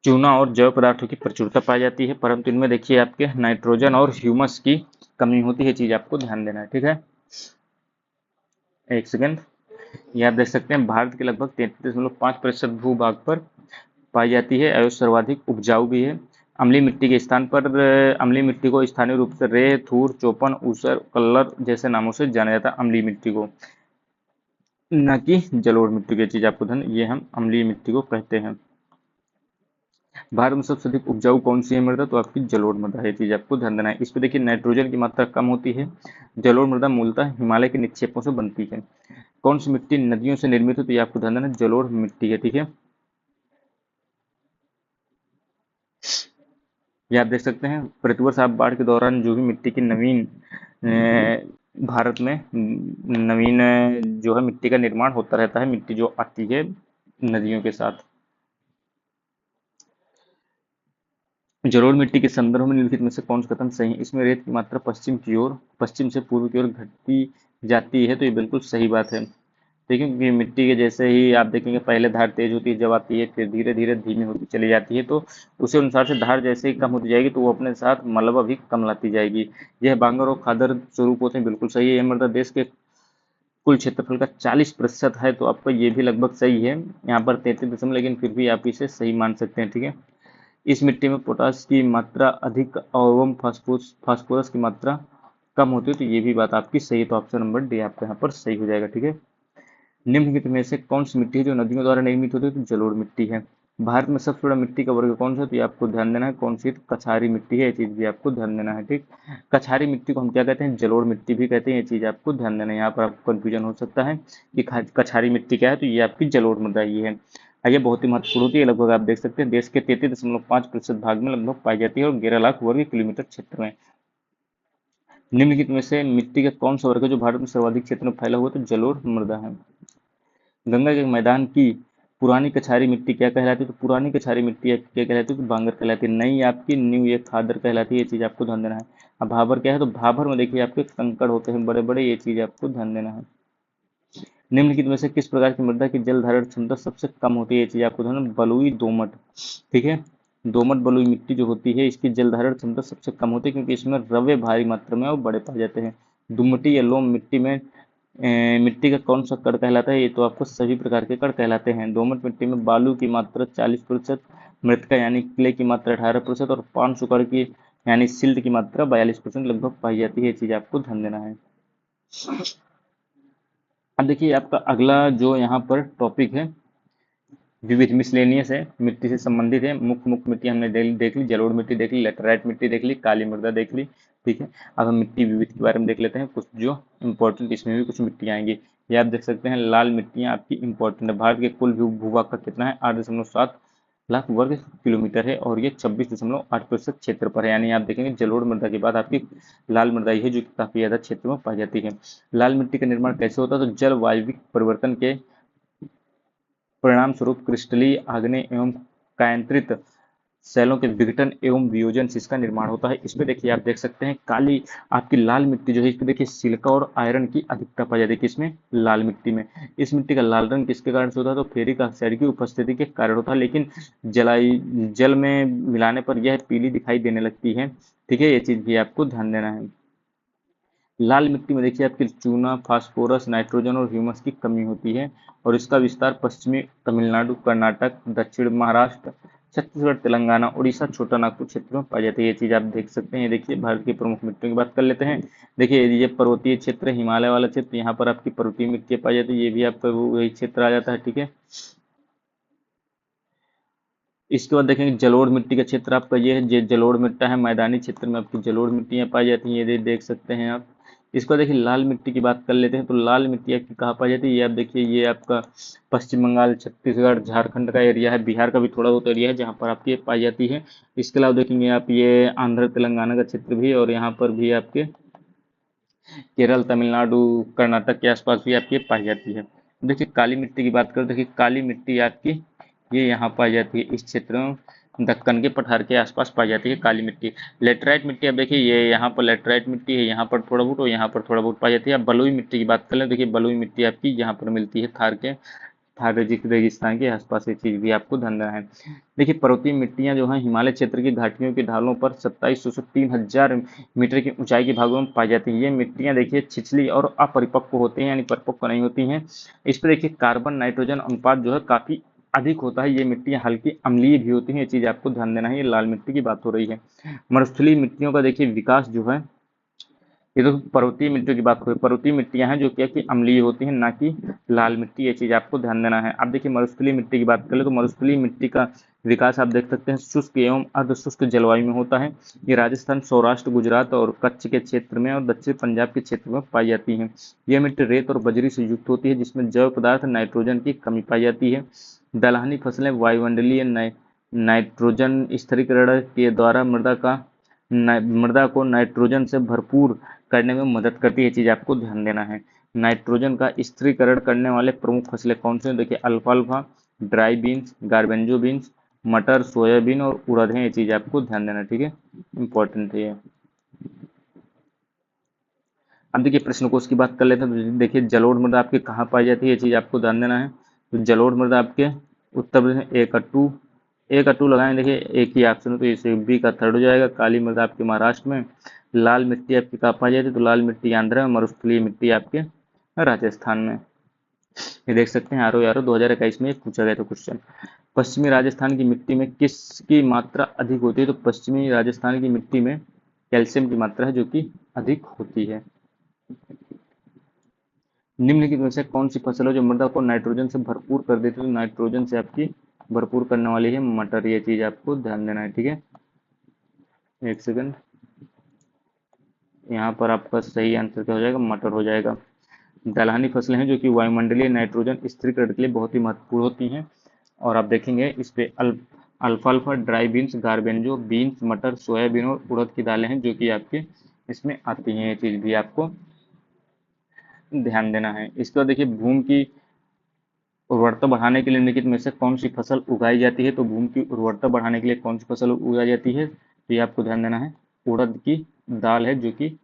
चूना और जैव पदार्थों की प्रचुरता पाई जाती है, परंतु इनमें देखिए आपके नाइट्रोजन और ह्यूमस की कमी होती है। चीज आपको ध्यान देना है। ठीक है, एक सेकंड। ये आप देख सकते हैं भारत के लगभग 33.5% भूभाग पर पाई जाती है और सर्वाधिक उपजाऊ भी है। अम्लीय मिट्टी के स्थान पर अम्लीय मिट्टी को स्थानीय रूप से रेह, थूर, चौपन, ऊसर, कल्लर जैसे नामों से जाना जाता है। अम्लीय मिट्टी को, न कि जलोढ़ मिट्टी की। चीज आपको ध्यान, ये हम अम्लीय मिट्टी को कहते हैं। भारत में सबसे अधिक उपजाऊ कौन सी है मृदा, तो आपकी जलोढ़ मृदा है, ये चीज आपको ध्यान देना है। इस पे देखिए नाइट्रोजन की मात्रा कम होती है। जलोढ़ मृदा मूलतः हिमालय के निक्षेपों से बनती है। कौन सी मिट्टी नदियों से निर्मित है, तो ये आपको ध्यान देना है, जलोढ़ मिट्टी है, ठीक है। ये आप देख सकते हैं प्रतिवर्ष आप बाढ़ के दौरान जो भी मिट्टी की नवीन भारत में नवीन जो है मिट्टी का निर्माण होता रहता है, मिट्टी जो आती है नदियों के साथ। जलोढ़ मिट्टी के संदर्भ में निम्नलिखित में से कौन सा कथन सही है। इसमें रेत की मात्रा पश्चिम से पूर्व की ओर घटती जाती है, तो ये बिल्कुल सही बात है। देखिए क्योंकि मिट्टी के जैसे ही आप देखेंगे पहले धार तेज होती है, जब आती है फिर धीरे धीरे धीमी होती चली जाती है, तो उसी अनुसार से धार जैसे ही कम होती जाएगी तो वो अपने साथ मलबा भी कम लाती जाएगी। यह बांगर और खादर स्वरूप होते हैं, बिल्कुल सही है। यह मृदा देश के कुल क्षेत्रफल का 40% है, तो आपका ये भी लगभग सही है। यहाँ पर 33 लेकिन फिर भी आप इसे सही मान सकते हैं, ठीक है। इस मिट्टी में पोटास की मात्रा अधिक एवं फास्फोरस की मात्रा कम होती है, तो ये भी बात आपकी सही है। तो ऑप्शन नंबर डी आपका यहाँ पर सही हो जाएगा, ठीक है। निम्नलिखित में से कौन सी मिट्टी है जो नदियों द्वारा निर्मित होती है, तो जलोढ़ मिट्टी है। भारत में सबसे बड़ा मिट्टी का वर्ग कौन सा है, तो ये आपको ध्यान देना है, कौन सी है? तो कछारी मिट्टी है, ये चीज भी आपको ध्यान देना है, ठीक। कछारी मिट्टी को हम क्या कहते हैं, जलोढ़ मिट्टी भी कहते हैं, ये चीज आपको ध्यान देना है। यहाँ पर आपको कंफ्यूजन हो सकता है कि कछारी मिट्टी क्या है, तो ये आपकी जलोढ़ मृदा ही है। ये बहुत ही महत्वपूर्ण होती है, लगभग आप देख सकते हैं देश के 33.5% भाग में लगभग पाई जाती है और 11 लाख वर्ग किलोमीटर क्षेत्र में। निम्नलिखित में से मिट्टी का कौन सा वर्ग है जो भारत में सर्वाधिक क्षेत्र में फैला हुआ है, तो जलोढ़ मृदा है। गंगा के मैदान की पुरानी कछारी मिट्टी क्या कहलाती है, तो पुरानी कछारी मिट्टी क्या कहलाती है, तो बांगर कहलाती है। नई आपकी न्यू ये खादर कहलाती है, ये चीज आपको ध्यान देना है। अब भाबर क्या है, तो भाबर में देखिए आपके कंकड़ होते हैं बड़े बड़े, ये चीज आपको ध्यान देना है। निम्नलिखित में से किस प्रकार की मृदा की जल धारण क्षमता सबसे कम होती है, ये चीज आपको ध्यान देना, बलुई दोमट, ठीक है। दोमट बलुई मिट्टी जो होती है इसकी जल धारण क्षमता सबसे कम होती है क्योंकि इसमें रवे भारी मात्रा में और बड़े पाए जाते हैं। दुमटी या लोम मिट्टी में मिट्टी का कौन सा कण कहलाता है, ये तो आपको सभी प्रकार के कण कहलाते हैं। दोमट मिट्टी में बालू की मात्रा 40%, मृतिका यानी क्ले की मात्रा 18% और पान सुकड़ की यानी सिल्ट की मात्रा 42% लगभग पाई जाती है, ये चीज आपको ध्यान देना है। अब देखिए आपका अगला जो यहाँ पर टॉपिक है विविध मिसलेनियस है, मिट्टी से संबंधित है। मुख्य मुख्य मिट्टी हमने देख ली, जलोढ़ मिट्टी देख ली, लेटराइट मिट्टी देख ली, काली मृदा देख ली, ठीक है। अब हम मिट्टी विविध के बारे में देख लेते हैं, कुछ जो इंपॉर्टेंट इसमें भी कुछ मिट्टी आएंगी। ये आप देख सकते हैं लाल मिट्टियां आपकी इंपॉर्टेंट है। भारत के कुल भूभाग का कितना है, 8.7 लाख वर्ग किलोमीटर है और ये 26.8% क्षेत्र पर है। यानी आप देखेंगे जलोढ़ मृदा के बाद आपकी लाल मृदा ही है जो काफी ज्यादा क्षेत्र में पाई जाती है। लाल मिट्टी का निर्माण कैसे होता है, तो जलवायविक परिवर्तन के परिणाम स्वरूप क्रिस्टलीय आग्नेय एवं कायांतरित सेलों के विघटन एवं वियोजन से इसका निर्माण होता है। इसमें देखिए आप देख सकते हैं काली आपकी लाल मिट्टी जो है इसमें देखिए सिलिका और आयरन की अधिकता पाई जाती है, किसमें, लाल मिट्टी में। इस मिट्टी का लाल रंग किसके कारण से होता है, तो फेरिक ऑक्साइड की उपस्थिति के कारण होता है, लेकिन जल में मिलाने पर यह पीली दिखाई देने लगती है, ठीक है। ये चीज भी आपको ध्यान देना है। लाल मिट्टी में देखिए आपकी चूना, फास्फोरस, नाइट्रोजन और ह्यूमस की कमी होती है और इसका विस्तार पश्चिमी तमिलनाडु, कर्नाटक, दक्षिण महाराष्ट्र, छत्तीसगढ़, तेलंगाना, उड़ीसा, छोटा नागपुर क्षेत्र में पाई जाती है। ये चीज आप देख सकते हैं। ये देखिए भारत की प्रमुख मिट्टियों की बात कर लेते हैं। देखिए ये पर्वतीय क्षेत्र, हिमालय वाला क्षेत्र, यहाँ पर आपकी पर्वतीय मिट्टी पाई जाती है, ये भी आपका वही क्षेत्र आ जाता है, ठीक है। इसके बाद देखेंगे जलोढ़ मिट्टी का क्षेत्र आपका ये है, जलोढ़ मिट्टी है, मैदानी क्षेत्र में आपकी जलोढ़ मिट्टियाँ पाई जाती हैं, ये देख सकते हैं आप। इसके बाद देखिए लाल मिट्टी की बात कर लेते हैं, तो लाल मिट्टी आपकी कहाँ पाई जाती है, ये आप देखिए ये आपका पश्चिम बंगाल, छत्तीसगढ़, झारखंड का एरिया है, बिहार का भी थोड़ा बहुत एरिया है जहाँ पर आपकी ये पाई जाती है। इसके अलावा देखेंगे आप ये आंध्र तेलंगाना का क्षेत्र भी और यहाँ पर भी आपके केरल, तमिलनाडु, कर्नाटक के आसपास भी आपकी पाई जाती है। देखिए काली मिट्टी की बात करें, देखिए काली मिट्टी आपकी ये यहाँ पाई जाती है, इस क्षेत्र में दक्कन के पठार के आसपास पाई जाती है काली मिट्टी। लेटराइट मिट्टी अब देखिए ये यहाँ पर लेटराइट मिट्टी है, यहाँ पर थोड़ा बहुत और यहाँ पर थोड़ा बहुत पाई जाती है। अब बलुई मिट्टी की बात कर लें, देखिए बलुई मिट्टी आपकी यहाँ पर मिलती है थार रेगिस्तान के आसपास, ये चीज भी आपको ध्यान देना है। देखिए पर्वतीय मिट्टियां जो हैं हिमालय क्षेत्र की घाटियों की ढालों पर 2700 से 3000 मीटर की ऊंचाई के भागों में पाई जाती हैं। ये मिट्टियां देखिए छिछली और अपरिपक्व होती हैं, यानी परिपक्व नहीं होती हैं। इस पर देखिए कार्बन नाइट्रोजन अनुपात जो है काफी अधिक होता है। ये मिट्टियां हल्की अम्लीय भी होती हैं, ये चीज आपको ध्यान देना है। ये लाल मिट्टी की बात हो रही है। मरुस्थलीय मिट्टियों का देखिए विकास जो है ये तो पर्वतीय मिट्टियों की बात हुई। पर्वतीय मिट्टियां हैं जो कि अम्लीय होती हैं, ना कि लाल मिट्टी। ये चीज आपको ध्यान देना है। अब देखिए मरुस्थलीय मिट्टी की बात करें तो मरुस्थलीय मिट्टी का विकास आप देख सकते हैं शुष्क एवं अर्ध शुष्क जलवायु में होता है। ये राजस्थान, सौराष्ट्र, गुजरात और कच्छ के क्षेत्र में और दक्षिण पंजाब के क्षेत्र में पाई जाती है। यह मिट्टी रेत और बजरी से युक्त होती है, जिसमें जैव पदार्थ नाइट्रोजन की कमी पाई जाती है। दलहनी फसलें वायुमंडलीय नाइट्रोजन स्थिरीकरण के द्वारा मृदा को नाइट्रोजन से भरपूर करने में मदद करती है। ये चीज आपको ध्यान देना है। नाइट्रोजन का स्थिरीकरण करने वाले प्रमुख फसलें कौन से हैं? देखिए अल्फाल्फा, ड्राई बीन्स, गार्बेंजो बीन्स, मटर, सोयाबीन और उड़द है। ये चीज आपको ध्यान देना है, ठीक है, इंपॉर्टेंट है ये। अब देखिए प्रश्न कोश की बात कर लेते हैं। तो देखिए जलोढ़ मृदा आपके कहाँ पाई जाती है, ये चीज आपको ध्यान देना है। तो जलोढ़ मृदा आपके उत्तर प्रदेश में ए कट्टू लगाएं। देखिए एक ही ऑप्शन है तो इसे बी का थर्ड हो जाएगा। काली मृदा आपके महाराष्ट्र में। लाल मिट्टी आपकी कहाँ पाई जाती है? तो लाल मिट्टी आंध्र में। मरुस्थलीय मिट्टी आपके राजस्थान में। ये देख सकते हैं आर ओ 2021 में पूछा गया था क्वेश्चन। पश्चिमी राजस्थान की मिट्टी में किसकी मात्रा अधिक होती है? तो पश्चिमी राजस्थान की मिट्टी में कैल्शियम की मात्रा है जो कि अधिक होती है। निम्नलिखित में से कौन सी फसल है जो मृदा को नाइट्रोजन से भरपूर कर देती है? तो नाइट्रोजन से आपकी भरपूर करने वाली है मटर। ये चीज आपको ध्यान देना है, ठीक है। एक सेकंड, यहाँ पर आपका सही आंसर क्या हो जाएगा? मटर हो जाएगा। दलहनी फसलें हैं जो कि वायुमंडलीय नाइट्रोजन स्थिरीकरण के लिए बहुत ही महत्वपूर्ण होती हैं। और आप देखेंगे इस पे अल्फाल्फा, ड्राई बीन्स, गार्बेंजो बीन्स, मटर, सोयाबीन और उड़द की दालें हैं जो कि आपके इसमें आती हैं। ये चीज भी आपको ध्यान देना है। इसके बाद देखिए भूमि की उर्वरता बढ़ाने के लिए निम्नलिखित में से कौन सी फसल उगाई जाती है? तो भूमि की उर्वरता बढ़ाने के लिए कौन सी फसल उगाई जाती है? तो ये आपको ध्यान देना है, उड़द की दाल है जो कि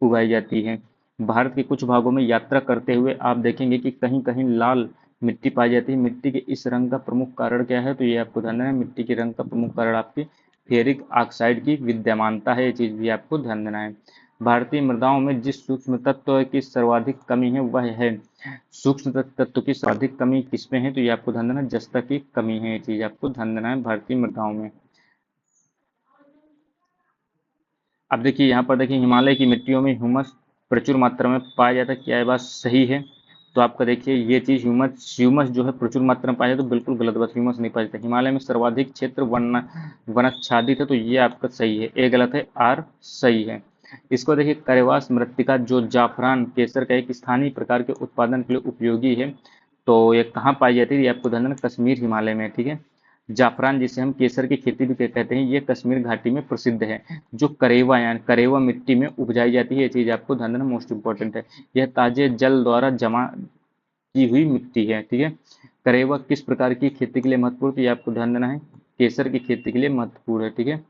उगाई जाती है। भारत के कुछ भागों में यात्रा करते हुए आप देखेंगे कि कहीं कहीं लाल मिट्टी पाई जाती है। मिट्टी के इस रंग का प्रमुख कारण क्या है? तो ये आपको ध्यान देना है, मिट्टी के रंग का प्रमुख कारण आपकी फेरिक ऑक्साइड की विद्यमानता है। ये चीज भी आपको ध्यान देना है। भारतीय मृदाओं में जिस सूक्ष्म तत्व की सर्वाधिक कमी है वह है, सूक्ष्म तत्व की सर्वाधिक कमी किसमें है? तो ये आपको ध्यान देना है, जस्ता की कमी है। ये चीज आपको ध्यान देना है भारतीय मृदाओं में। अब देखिए यहाँ पर देखिए हिमालय की मिट्टियों में ह्यूमस प्रचुर मात्रा में पाया जाता है। क्या ये बात सही है? तो आपका देखिए ये चीज ह्यूमस ह्यूमस जो है प्रचुर मात्रा में पाया जाता है, तो बिल्कुल गलत बात, ह्यूमस नहीं पाया जाता। हिमालय में सर्वाधिक क्षेत्र वनाच्छादित है, तो ये आपका सही है। ए गलत है, आर सही है। इसको देखिए करेवास मृत्तिका जो जाफरान केसर का एक स्थानीय प्रकार के उत्पादन के लिए उपयोगी है, तो ये कहाँ पाई जाती है? ये आपको ध्यान देना, कश्मीर हिमालय में, ठीक है। जाफरान जिसे हम केसर की खेती भी कहते हैं, ये कश्मीर घाटी में प्रसिद्ध है, जो करेवा यानी करेवा मिट्टी में उपजाई जाती है। ये चीज आपको ध्यान देना, मोस्ट इंपॉर्टेंट है। यह ताजे जल द्वारा जमा की हुई मिट्टी है, ठीक है। करेवा किस प्रकार की खेती के लिए महत्वपूर्ण? ये आपको ध्यान देना है, केसर की खेती के लिए महत्वपूर्ण है, ठीक है।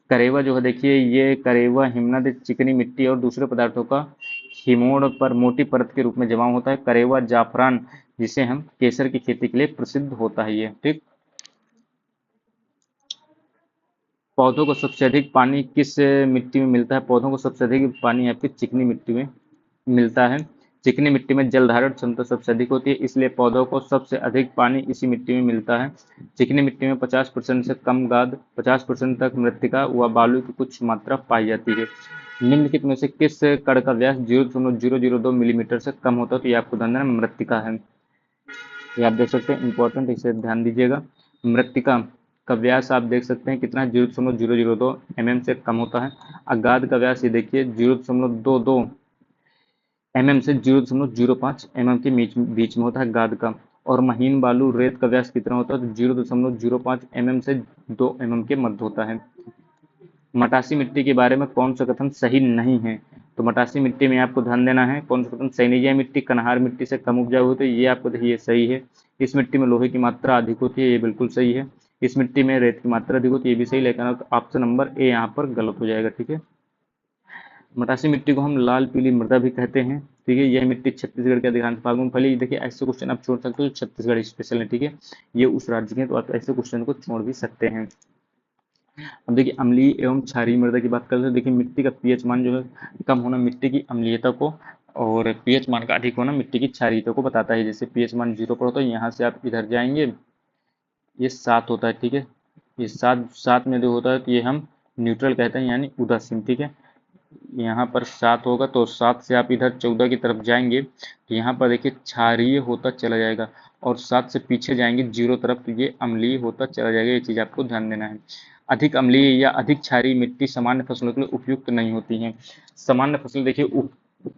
करेवा जो है देखिए ये करेवा हिमनद चिकनी मिट्टी और दूसरे पदार्थों का हिमोड़ पर मोटी परत के रूप में जमा होता है। करेवा जाफरान जिसे हम केसर की खेती के लिए प्रसिद्ध होता है ये, ठीक। पौधों को सबसे अधिक पानी किस मिट्टी में मिलता है? पौधों को सबसे अधिक पानी आपकी चिकनी मिट्टी में मिलता है। चिकनी मिट्टी में जल धारण क्षमता सबसे अधिक होती है, इसलिए पौधों को सबसे अधिक पानी इसी मिट्टी में मिलता है। चिकनी मिट्टी में 50% से कम गाद, 50% तक मृत्तिका व बालू की कुछ मात्रा पाई जाती है। निम्नलिखित में से किस कण का व्यास 0.002 मिलीमीटर से कम होता है? तो ये आपको ध्यान देना, मृत्तिका है। ये आप देख सकते हैं, इंपॉर्टेंट, इसे ध्यान दीजिएगा। मृत्तिका का व्यास आप देख सकते हैं कितना है, 0.002 से कम होता है। अगाध का व्यास ये देखिए 0.22 से 0.05 के बीच में होता है गाद का। और महीन बालू रेत का व्यास कितना होता है? तो 0.05 से 2 के मध्य होता है। मटासी मिट्टी के बारे में कौन सा कथन सही नहीं है? तो मटासी मिट्टी में आपको ध्यान देना है, कौन सा कथन सही नहीं है? मिट्टी कन्हार मिट्टी से कम उपजाऊ होती है, ये आपको देखिए सही है। इस मिट्टी में लोहे की मात्रा अधिक होती है, ये बिल्कुल सही है। इस मिट्टी में रेत की मात्रा अधिक होती है, ये भी सही, लेकिन ऑप्शन नंबर ए यहाँ पर गलत हो जाएगा, ठीक है। मटासी मिट्टी को हम लाल पीली मृदा भी कहते हैं, ठीक है। यह मिट्टी छत्तीसगढ़ के अधिकांश भागों में फैली। देखिए ऐसे क्वेश्चन आप छोड़ सकते हो, छत्तीसगढ़ स्पेशल है, ठीक है। ये उस राज्य के हैं, तो आप ऐसे क्वेश्चन को छोड़ भी सकते हैं। अब देखिए अम्लीय एवं क्षारीय मृदा की बात करते हैं। देखिए मिट्टी का पीएच मान जो है कम होना मिट्टी की अम्लीयता को, और पीएच मान का अधिक होना मिट्टी की क्षारीयता को बताता है। जैसे पीएच मान 0 पर होता है, यहाँ से आप इधर जाएंगे, ये 7 होता है, ठीक है। ये 7 में जो होता है तो ये हम न्यूट्रल कहते हैं, यानी उदासीन, ठीक है। यहाँ पर 7 होगा, तो 7 से आप इधर 14 की तरफ जाएंगे तो यहाँ पर देखिए क्षारीय होता चला जाएगा, और 7 से पीछे जाएंगे 0 तरफ तो ये अम्लीय होता चला जाएगा। ये चीज़ आपको ध्यान देना है। अधिक अम्लीय या अधिक क्षारीय मिट्टी सामान्य फसलों के लिए उपयुक्त नहीं होती है। सामान्य फसल देखिए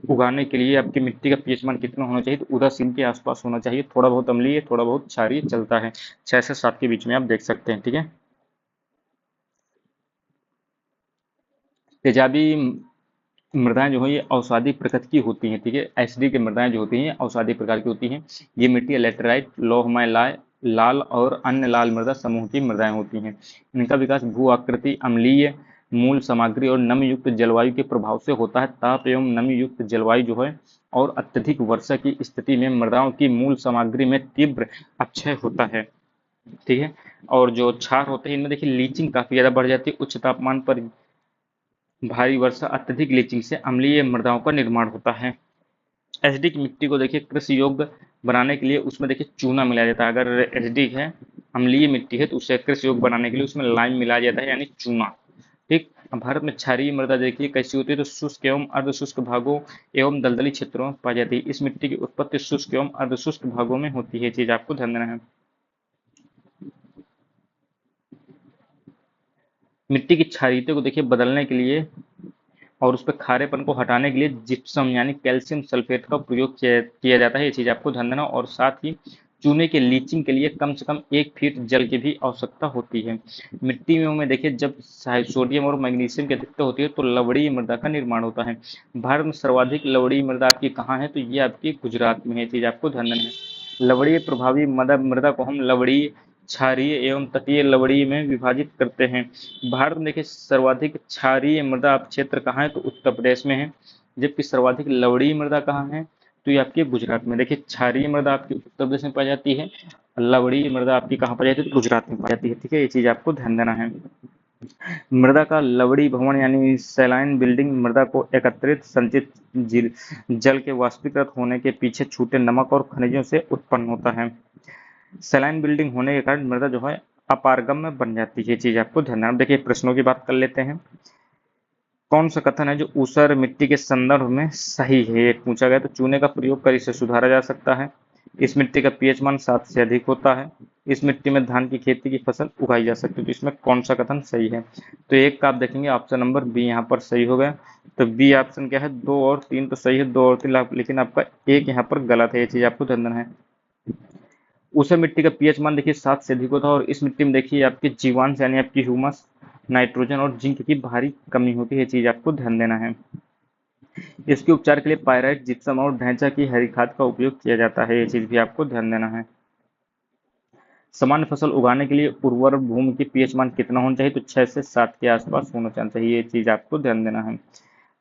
उगाने के लिए आपकी मिट्टी का पीएच मान कितना होना चाहिए, तो उदासीन के आसपास होना चाहिए। थोड़ा बहुत अम्लीय, थोड़ा बहुत क्षारीय चलता है, 6 से 7 के बीच में आप देख सकते हैं। ठीक है। तेजाबी मृदाएं जो है ये औषधि प्रकृति की होती हैं। ठीक है। एसिडिक मृदाएं जो होती हैं औषधि प्रकार की होती हैं। ये मिट्टी लेटराइट, लोहमय लाल और अन्य लाल मृदा समूह की मृदाएं होती हैं। इनका विकास भू आकृति, अम्लीय मूल सामग्री और नमी युक्त जलवायु के प्रभाव से होता है। ताप एवं नमी युक्त जलवायु जो है और अत्यधिक वर्षा की स्थिति में मृदाओं की मूल सामग्री में तीव्र अपक्षय होता है। ठीक है। और जो क्षार होते हैं इनमें देखिए लीचिंग काफी ज्यादा बढ़ जाती है। उच्च तापमान पर भारी वर्षा, अत्यधिक लीचिंग से अम्लीय मृदाओं का निर्माण होता है। एसिडिक मिट्टी को देखिए कृषि योग्य बनाने के लिए उसमें देखिए चूना मिलाया जाता है। अगर एसिडिक है, अम्लीय मिट्टी है, तो उसे कृषि योग्य बनाने के लिए उसमें लाइम मिलाया जाता है, यानी चूना। ठीक। भारत में क्षारीय मृदा देखिए कैसी होती है, तो शुष्क एवं अर्धशुष्क भागों एवं दलदली क्षेत्रों में पाई जाती है। इस मिट्टी की उत्पत्ति शुष्क एवं अर्धशुष्क भागों में होती है। चीज आपको ध्यान देना है। मिट्टी की क्षारीयता को देखिए बदलने के लिए और उस पर खारेपन को हटाने के लिए जिप्सम यानी कैल्शियम सल्फेट का प्रयोग किया जाता है। ये चीज़ आपको ध्यान देना। और साथ ही चूने के लीचिंग के लिए कम से कम 1 फीट जल की भी आवश्यकता होती है। मिट्टी में देखिए जब सोडियम और मैग्नीशियम की अधिकता होती है तो लवणीय मृदा का निर्माण होता है। भारत में सर्वाधिक लवणीय मृदा आपकी कहाँ है, तो ये आपकी गुजरात में है। चीज़ आपको ध्यान देना है। लवणीय प्रभावी मृदा को हम लवणीय, क्षारीय एवं तटीय लवणीय में विभाजित करते हैं। भारत में देखिए सर्वाधिक क्षारीय मृदा क्षेत्र कहाँ है, तो उत्तर प्रदेश में है। जबकि सर्वाधिक लवणीय मृदा कहाँ है, तो ये आपके गुजरात में। देखिए क्षारीय मृदा आपकी उत्तर प्रदेश में पाई जाती है, लवणीय मृदा आपकी कहाँ पाई जाती है, तो गुजरात में पाई जाती है। ठीक है। ये चीज आपको ध्यान देना है। मृदा का लवणीय भवन यानी सैलाइन बिल्डिंग मृदा को एकत्रित संचित जल के वाष्पीकृत होने के पीछे छूटे नमक और खनिजों से उत्पन्न होता है। सैलाइन बिल्डिंग होने के कारण मृदा जो है अपारगम्य बन जाती है। ये चीज आपको ध्यान देना। देखिए प्रश्नों की बात कर लेते हैं। कौन सा कथन है जो ऊसर मिट्टी के संदर्भ में सही है, एक पूछा गया। तो चूने का प्रयोग कर इसे सुधारा जा सकता है। इस मिट्टी का पीएच मान 7 से अधिक होता है। इस मिट्टी में धान की खेती की फसल उगाई जा सकती है। तो इसमें कौन सा कथन सही है, तो एक का आप देखेंगे ऑप्शन नंबर बी यहाँ पर सही हो गया। तो बी ऑप्शन क्या है, 2 और 3 तो सही है, 2 और 3, लेकिन आपका एक यहाँ पर गलत है। ये चीज आपको ध्यान देना है। ऊसर मिट्टी का पीएच मान देखिए 7 से अधिक होता है, और इस मिट्टी में देखिए आपके जीवांश यानी आपकी ह्यूमस, नाइट्रोजन और जिंक की भारी कमी होती है। चीज आपको ध्यान देना है। इसके उपचार के लिए पायराइट, जिप्सम और ढैंचा की हरी खाद का उपयोग किया जाता है। ये चीज भी आपको ध्यान देना है। सामान्य फसल उगाने के लिए उर्वर भूमि की पीएच मान कितना होना चाहिए, तो 6 से 7 के आसपास होना चाहिए। ये चीज आपको ध्यान देना है।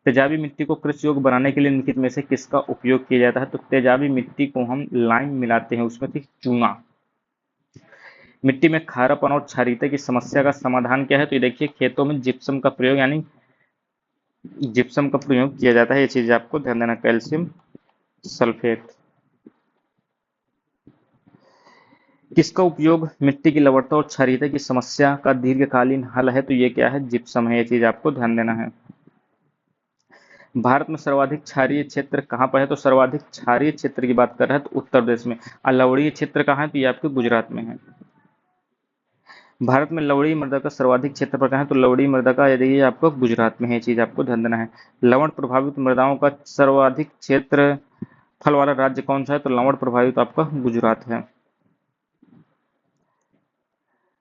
तेजाबी मिट्टी को कृषि योग्य बनाने के लिए निम्नलिखित में से किसका उपयोग किया जाता है, तो तेजाबी मिट्टी को हम लाइम मिलाते हैं, उसमें थी चूना। मिट्टी में खारापन और क्षारीयता की समस्या का समाधान क्या है, तो ये देखिए खेतों में जिप्सम का प्रयोग यानी जिप्सम का प्रयोग किया जाता है। ये चीज आपको ध्यान देना, कैल्शियम सल्फेट। किसका उपयोग मिट्टी की लवणता और क्षारीयता की समस्या का दीर्घकालीन हल है, तो ये क्या है, जिप्सम है। ये चीज आपको ध्यान देना है। भारत में सर्वाधिक क्षारीय क्षेत्र कहाँ पर है, तो सर्वाधिक क्षारीय क्षेत्र की बात कर रहे हैं तो उत्तर प्रदेश में। और लवणीय क्षेत्र कहाँ है, तो ये आपके गुजरात में है। भारत में लवणीय मृदा का सर्वाधिक क्षेत्रफल कहाँ है, तो लवणीय मृदा का यदि ये आपको गुजरात में है। चीज आपको ध्यान देना है। लवण प्रभावित मृदाओं का सर्वाधिक क्षेत्र फल वाला राज्य कौन सा है, तो लवण प्रभावित आपका गुजरात है।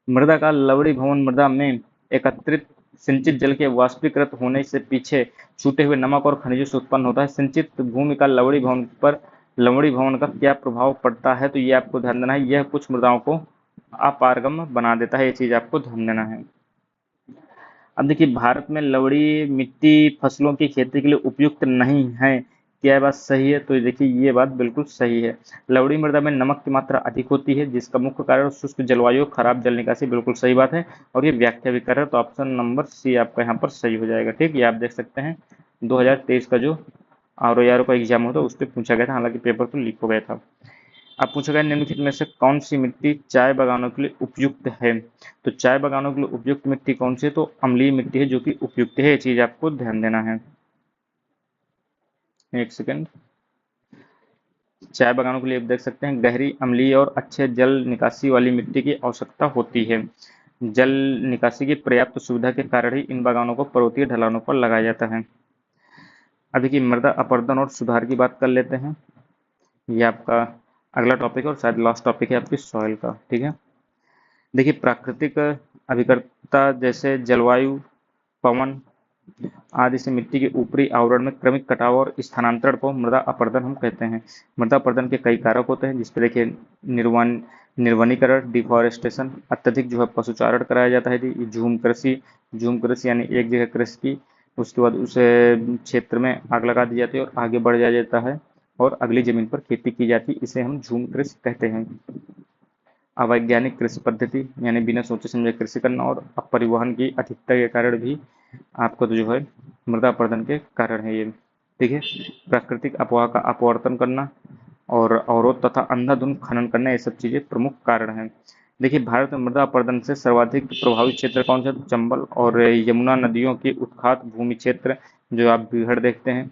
मृदा का लवणी भवन मृदा में एकत्रित सिंचित जल के वाष्पीकृत होने से पीछे छूटे हुए नमक और खनिजों से उत्पन्न होता है। सिंचित भूमि का लवणी भवन पर लवणी भवन का क्या प्रभाव पड़ता है, तो ये आपको ध्यान देना है। यह कुछ मृदाओं को अपारगम बना देता है। ये चीज आपको ध्यान देना है। अब देखिए भारत में लवणी मिट्टी फसलों की खेती के लिए उपयुक्त नहीं है। क्या ये बात सही है, तो ये देखिए ये बात बिल्कुल सही है। लवणी मृदा में नमक की मात्रा अधिक होती है, जिसका मुख्य कारण शुष्क जलवायु, खराब जल निकासी। बिल्कुल सही बात है, और ये व्याख्या भी कर रहे हैं, तो ऑप्शन नंबर सी आपका यहाँ पर सही हो जाएगा। ठीक, ये आप देख सकते हैं 2023 का जो ROR का एग्जाम होता है उस पर पूछा गया था, हालांकि पेपर तो लीक हो गया था। अब पूछा गया निम्नलिखित में से कौन सी मिट्टी चाय बागानों के लिए उपयुक्त है, तो चाय बागानों के लिए उपयुक्त मिट्टी कौन सी है, तो अम्लीय मिट्टी है जो कि उपयुक्त है। ये चीज आपको ध्यान देना है। एक सेकंड। चाय बागानों के लिए आप देख सकते हैं गहरी अम्लीय और अच्छे जल निकासी वाली मिट्टी की आवश्यकता होती है। जल निकासी की पर्याप्त सुविधा के कारण ही इन बागानों को पर्वतीय ढलानों पर लगाया जाता है। अब देखिए मृदा अपरदन और सुधार की बात कर लेते हैं। ये आपका अगला टॉपिक है और शायद लास्ट टॉपिक है आपकी सॉइल का। ठीक है, देखिए प्राकृतिक अभिकर्ता जैसे जलवायु, पवन आदि से मिट्टी के ऊपरी आवरण में क्रमिक कटाव और स्थानांतरण को मृदा अपरदन हम कहते हैं। मृदा अपरदन के कई कारक होते हैं, जिसपे देखिए निर्वनीकरण, डिफॉरेस्टेशन, अत्यधिक जो है पशुचारण कराया जाता है, झूम कृषि यानी एक जगह कृषि की, उसके बाद उस क्षेत्र में आग लगा दी जाती है और आगे बढ़ जाया जाता है और अगली जमीन पर खेती की जाती है, इसे हम झूम कृषि कहते हैं। अवैज्ञानिक कृषि पद्धति यानी बिना सोचे समझे कृषि करना और अपरिवहन की अधिकता के कारण भी आपको तो जो है मृदा अपरदन के कारण है ये। ठीक है, प्राकृतिक अपवाह का अपवर्तन करना और अवरोध तथा अंधाधुंध खनन करना, ये सब चीजें प्रमुख कारण हैं। देखिए भारत में मृदा अपरदन से सर्वाधिक प्रभावित क्षेत्र कौन सा है? चंबल और यमुना नदियों के उत्खात भूमि क्षेत्र, जो आप बीहड़ देखते हैं,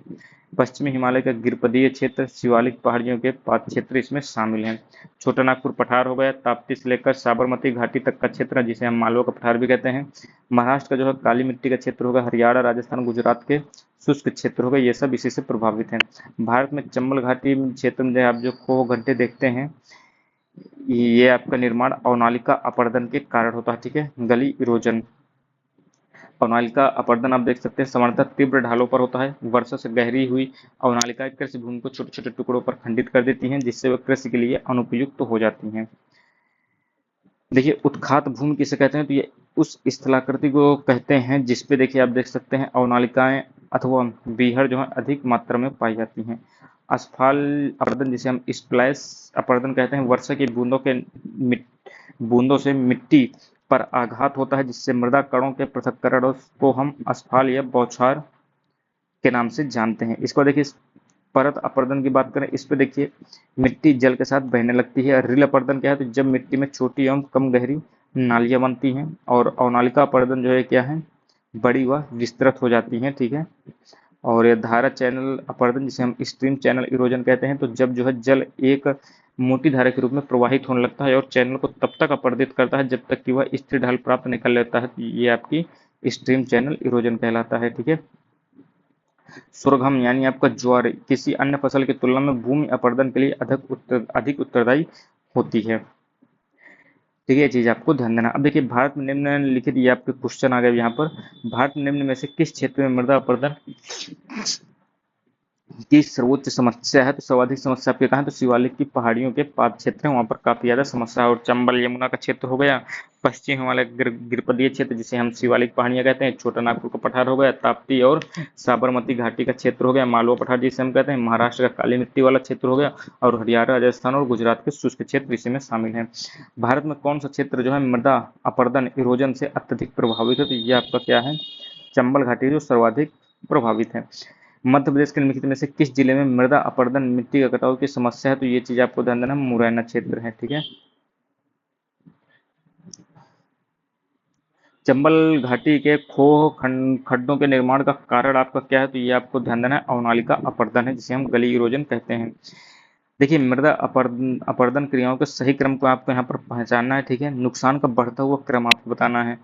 पश्चिमी हिमालय का गिरपदीय क्षेत्र, शिवालिक पहाड़ियों के पात क्षेत्र इसमें शामिल हैं। छोटा नागपुर पठार हो गया, ताप्ती से लेकर साबरमती घाटी तक का क्षेत्र जिसे हम मालवा का पठार भी कहते हैं। महाराष्ट्र का जो है काली मिट्टी का क्षेत्र होगा, हरियाणा, राजस्थान, गुजरात के शुष्क क्षेत्र हो गए, ये सब इसी से प्रभावित हैं। भारत में चंबल घाटी क्षेत्र में आप जो खो गड्ढे देखते हैं, ये आपका निर्माण अवनालिका अपरदन के कारण होता है। ठीक है, गली इरोजन। अवनालिका अपरदन आप देख सकते हैं सामान्यतः तीव्र ढालों पर होता है। वर्षा से गहरी हुई अवनालिकाएं कृषि भूमि को छोटे छोटे टुकड़ों पर खंडित कर देती हैं, जिससे वे कृषि के लिए अनुपयुक्त हो जाती हैं। देखिए उत्खात भूमि किसे कहते हैं? तो ये उस स्थलाकृति को कहते हैं जिसपे देखिए आप देख सकते हैं अवनालिकाएं अथवा बीहड़ जो है अधिक मात्रा में पाई जाती हैं। असफाल अपरदन जिसे हम स्प्लैश अपरदन कहते हैं, वर्षा की बूंदों से मिट्टी पर आघात होता है, जिससे मृदा कणों के पृथक्करण को हम असफाल या बौछार के नाम से जानते हैं। इसको देखिए परत अपरदन की बात करें, इस पे देखिए मिट्टी जल के साथ बहने लगती है। रिल अपरदन क्या है? तो जब मिट्टी में छोटी एवं कम गहरी नालियां बनती हैं। और अवनालिका अपरदन जो है क्या है? बड़ी व विस्तृत हो जाती हैं। ठीक है, और ये धारा चैनल अपरदन जिसे हम स्ट्रीम चैनल इरोजन कहते हैं, तो जब जो है जल एक मोटी धारा के रूप में प्रवाहित होने लगता है और चैनल को तब तक अपरदित करता है जब तक कि वह स्थिर ढाल प्राप्त नहीं कर लेता है, ये आपकी स्ट्रीम चैनल इरोजन कहलाता है। ठीक है, सोरघम यानी आपका ज्वार किसी अन्य फसल की तुलना में भूमि अपरदन के लिए अधिक उत्तरदायी होती है। ठीक है, ये चीज आपको ध्यान देना। अब देखिए भारत में निम्नलिखित, ये आपके क्वेश्चन आ गए यहाँ पर, भारत में निम्न में से किस क्षेत्र में मृदा अपरदन की सर्वोच्च समस्या है? तो सर्वाधिक समस्या आपके कहा है? तो शिवालिक की पहाड़ियों के पाद क्षेत्र है, वहां पर काफी ज्यादा समस्या है। और चंबल यमुना का क्षेत्र हो गया, पश्चिम हिमालय गिरपदीय क्षेत्र जिसे हम शिवालिक पहाड़ियां कहते हैं, छोटा नागपुर का पठार हो गया, ताप्ती और साबरमती घाटी का क्षेत्र हो गया, मालवा पठार जिसे हम कहते हैं, महाराष्ट्र का काली मिट्टी वाला क्षेत्र हो गया, और हरियाणा, राजस्थान और गुजरात के शुष्क क्षेत्र इसी में शामिल है। भारत में कौन सा क्षेत्र जो है मृदा अपरदन इरोजन से अत्यधिक प्रभावित है? तो ये आपका क्या है? चंबल घाटी जो सर्वाधिक प्रभावित है। मध्य प्रदेश के निम्नलिखित में से किस जिले में मृदा अपरदन मिट्टी का कटाव की समस्या है? तो ये चीज आपको ध्यान देना, मुरैना क्षेत्र है। ठीक है, चंबल घाटी के खड्डों के निर्माण का कारण आपका क्या है? तो ये आपको ध्यान देना है, अवनालिका अपरदन है, जिसे हम गली इरोजन कहते हैं। देखिए मृदा अपरदन क्रियाओं के सही क्रम को आपको यहाँ पर पहचानना है। ठीक है, नुकसान का बढ़ता हुआ क्रम आपको बताना है।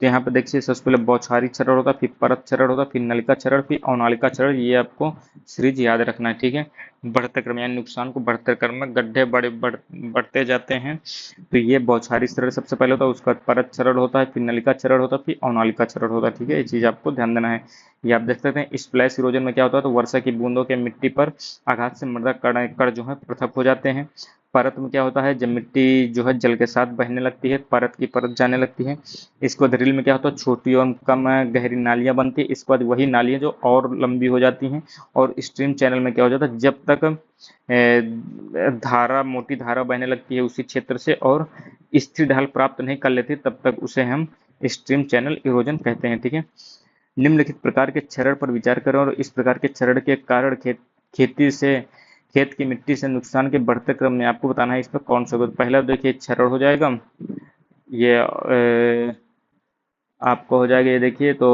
तो यहाँ पे देखिए सबसे पहले बौछारी क्षरण होता है, फिर परत क्षरण होता है, फिर नलिका क्षरण, फिर अवनालिका क्षरण, ये आपको सीरीज याद रखना है। ठीक है, बढ़ते क्रम यानी नुकसान को बढ़ते क्रम में गड्ढे बढ़ते जाते हैं, तो ये बौछारी क्षरण सबसे पहले होता है, उसका परत क्षरण होता है, फिर नलिका क्षरण होता है, फिर अवनालिका क्षरण होता है। ठीक है, ये चीज आपको ध्यान देना है। ये आप देख सकते हैं स्प्लैश इरोजन में क्या होता है? तो वर्षा की बूंदों के मिट्टी पर आघात से मृदा कण जो है पृथक हो जाते हैं। परत में क्या होता है? जब मिट्टी जो है जल के साथ बहने लगती है, परत की परत जाने लगती है। इसके बाद रील में क्या होता है? छोटी और कम गहरी नालियां बनती है। इसके बाद वही नालियां जो और लंबी हो जाती हैं। और स्ट्रीम चैनल में क्या हो जाता है? जब तक धारा मोटी धारा बहने लगती है उसी क्षेत्र से और स्थिर ढाल प्राप्त नहीं कर लेती, तब तक उसे हम स्ट्रीम चैनल इरोजन कहते हैं। ठीक है, निम्नलिखित प्रकार के क्षरण पर विचार करें और इस प्रकार के क्षरण के कारण खेत की मिट्टी से नुकसान के बढ़ते क्रम में आपको बताना है इसमें कौन सा होगा। पहला देखिए क्षरण हो जाएगा, ये आपको हो जाएगा, ये देखिए तो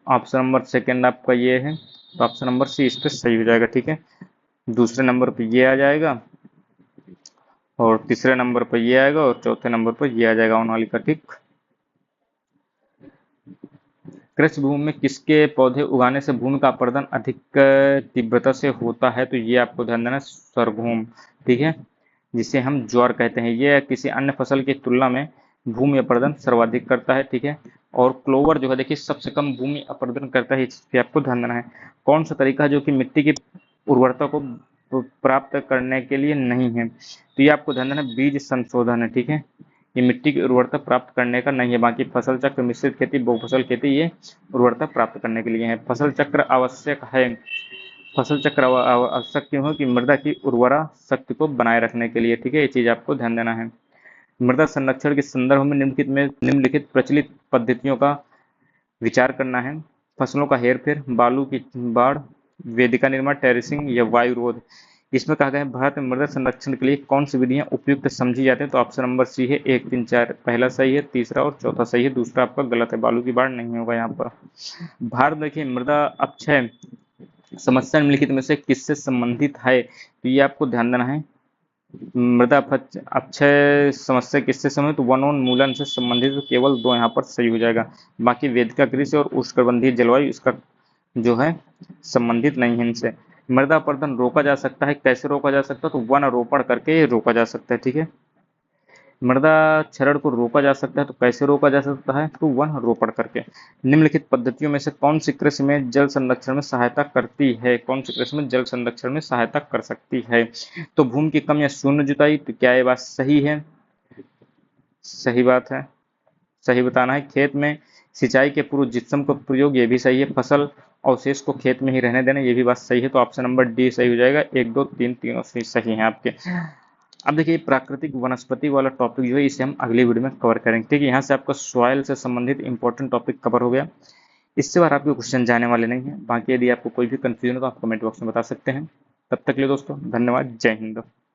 ऑप्शन नंबर सेकंड आपका ये है, तो ऑप्शन नंबर सी इस पे सही हो जाएगा। ठीक है, दूसरे नंबर पे ये आ जाएगा, और तीसरे नंबर पर ये आएगा, और चौथे नंबर पर ये आ जाएगा ओनाली का। ठीक, कृषि भूमि में किसके पौधे उगाने से भूमि का अपरदन अधिक तीव्रता से होता है? तो ये आपको ध्यान देना, सरगोम। ठीक है, जिसे हम ज्वार कहते हैं, ये किसी अन्य फसल की तुलना में भूमि अपरदन सर्वाधिक करता है। ठीक है, और क्लोवर जो है देखिए सबसे कम भूमि अपरदन करता है, इस पे आपको ध्यान देना है। कौन सा तरीका है जो कि मिट्टी की उर्वरता को प्राप्त करने के लिए नहीं है? तो ये आपको ध्यान देना, बीज संशोधन है। ठीक है, ये मिट्टी की उर्वरता प्राप्त करने का नहीं है। बाकी फसल चक्र, मिश्रित खेती, बहुफसल खेती ये उर्वरता प्राप्त करने के लिए है। फसल चक्र आवश्यक है, फसल चक्र आवश्यक क्यों है? कि मृदा की उर्वरा शक्ति को बनाए रखने के लिए। ठीक है, ये चीज आपको ध्यान देना है। मृदा संरक्षण के संदर्भ में निम्नलिखित प्रचलित पद्धतियों का विचार करना है। फसलों का हेरफेर, बालू की बाढ़, वेदिका निर्माण, टेरेसिंग या वायु रोध। इसमें कहा गया है भारत में मृदा संरक्षण के लिए कौन सी विधियां उपयुक्त समझी जाती हैं? तो ऑप्शन नंबर सी है 1, 3, 4, पहला सही है, तीसरा और चौथा सही है, दूसरा आपका गलत है। बालू की बाढ़ नहीं होगा यहाँ पर। भारत देखिए मृदा अपक्षय समस्या निम्नलिखित में से किससे संबंधित है? तो ये आपको ध्यान देना है, मृदा अपक्षय समस्या किससे संबंधित? वनोन्मूलन से संबंधित। तो केवल दो यहाँ पर सही हो जाएगा, बाकी वेदिका कृषि और उष्णकटिबंधीय जलवायु इसका जो है संबंधित नहीं है इनसे। मृदा अपरदन रोका जा सकता है, कैसे रोका जा सकता है? तो वन रोपण करके रोका जा सकता है। ठीक है, मृदा क्षरण को रोका जा सकता है, तो कैसे रोका जा सकता है? तो वन रोपण करके। निम्नलिखित पद्धतियों में से कौन सी कृषि में जल संरक्षण में सहायता करती है? कौन सी कृषि में जल संरक्षण में सहायता कर सकती है? तो भूमि की कम या शून्य जुताई। तो क्या ये बात सही है? सही बात है, सही बताना है। खेत में सिंचाई के पूर्व जिप्सम का प्रयोग, ये भी सही है। फसल अवशेष को खेत में ही रहने देना, ये भी बात सही है। तो ऑप्शन नंबर डी सही हो जाएगा। 1, 2, 3 तीनों सही है आपके। अब देखिए प्राकृतिक वनस्पति वाला टॉपिक जो है इसे हम अगली वीडियो में कवर करेंगे। ठीक है, यहाँ से आपका सॉइल से संबंधित इंपॉर्टेंट टॉपिक कवर हो गया। इससे बार आपके क्वेश्चन जाने वाले नहीं है। बाकी यदि आपको कोई भी कंफ्यूजन हो तो आप कमेंट बॉक्स में बता सकते हैं। तब तक के लिए दोस्तों धन्यवाद, जय हिंद।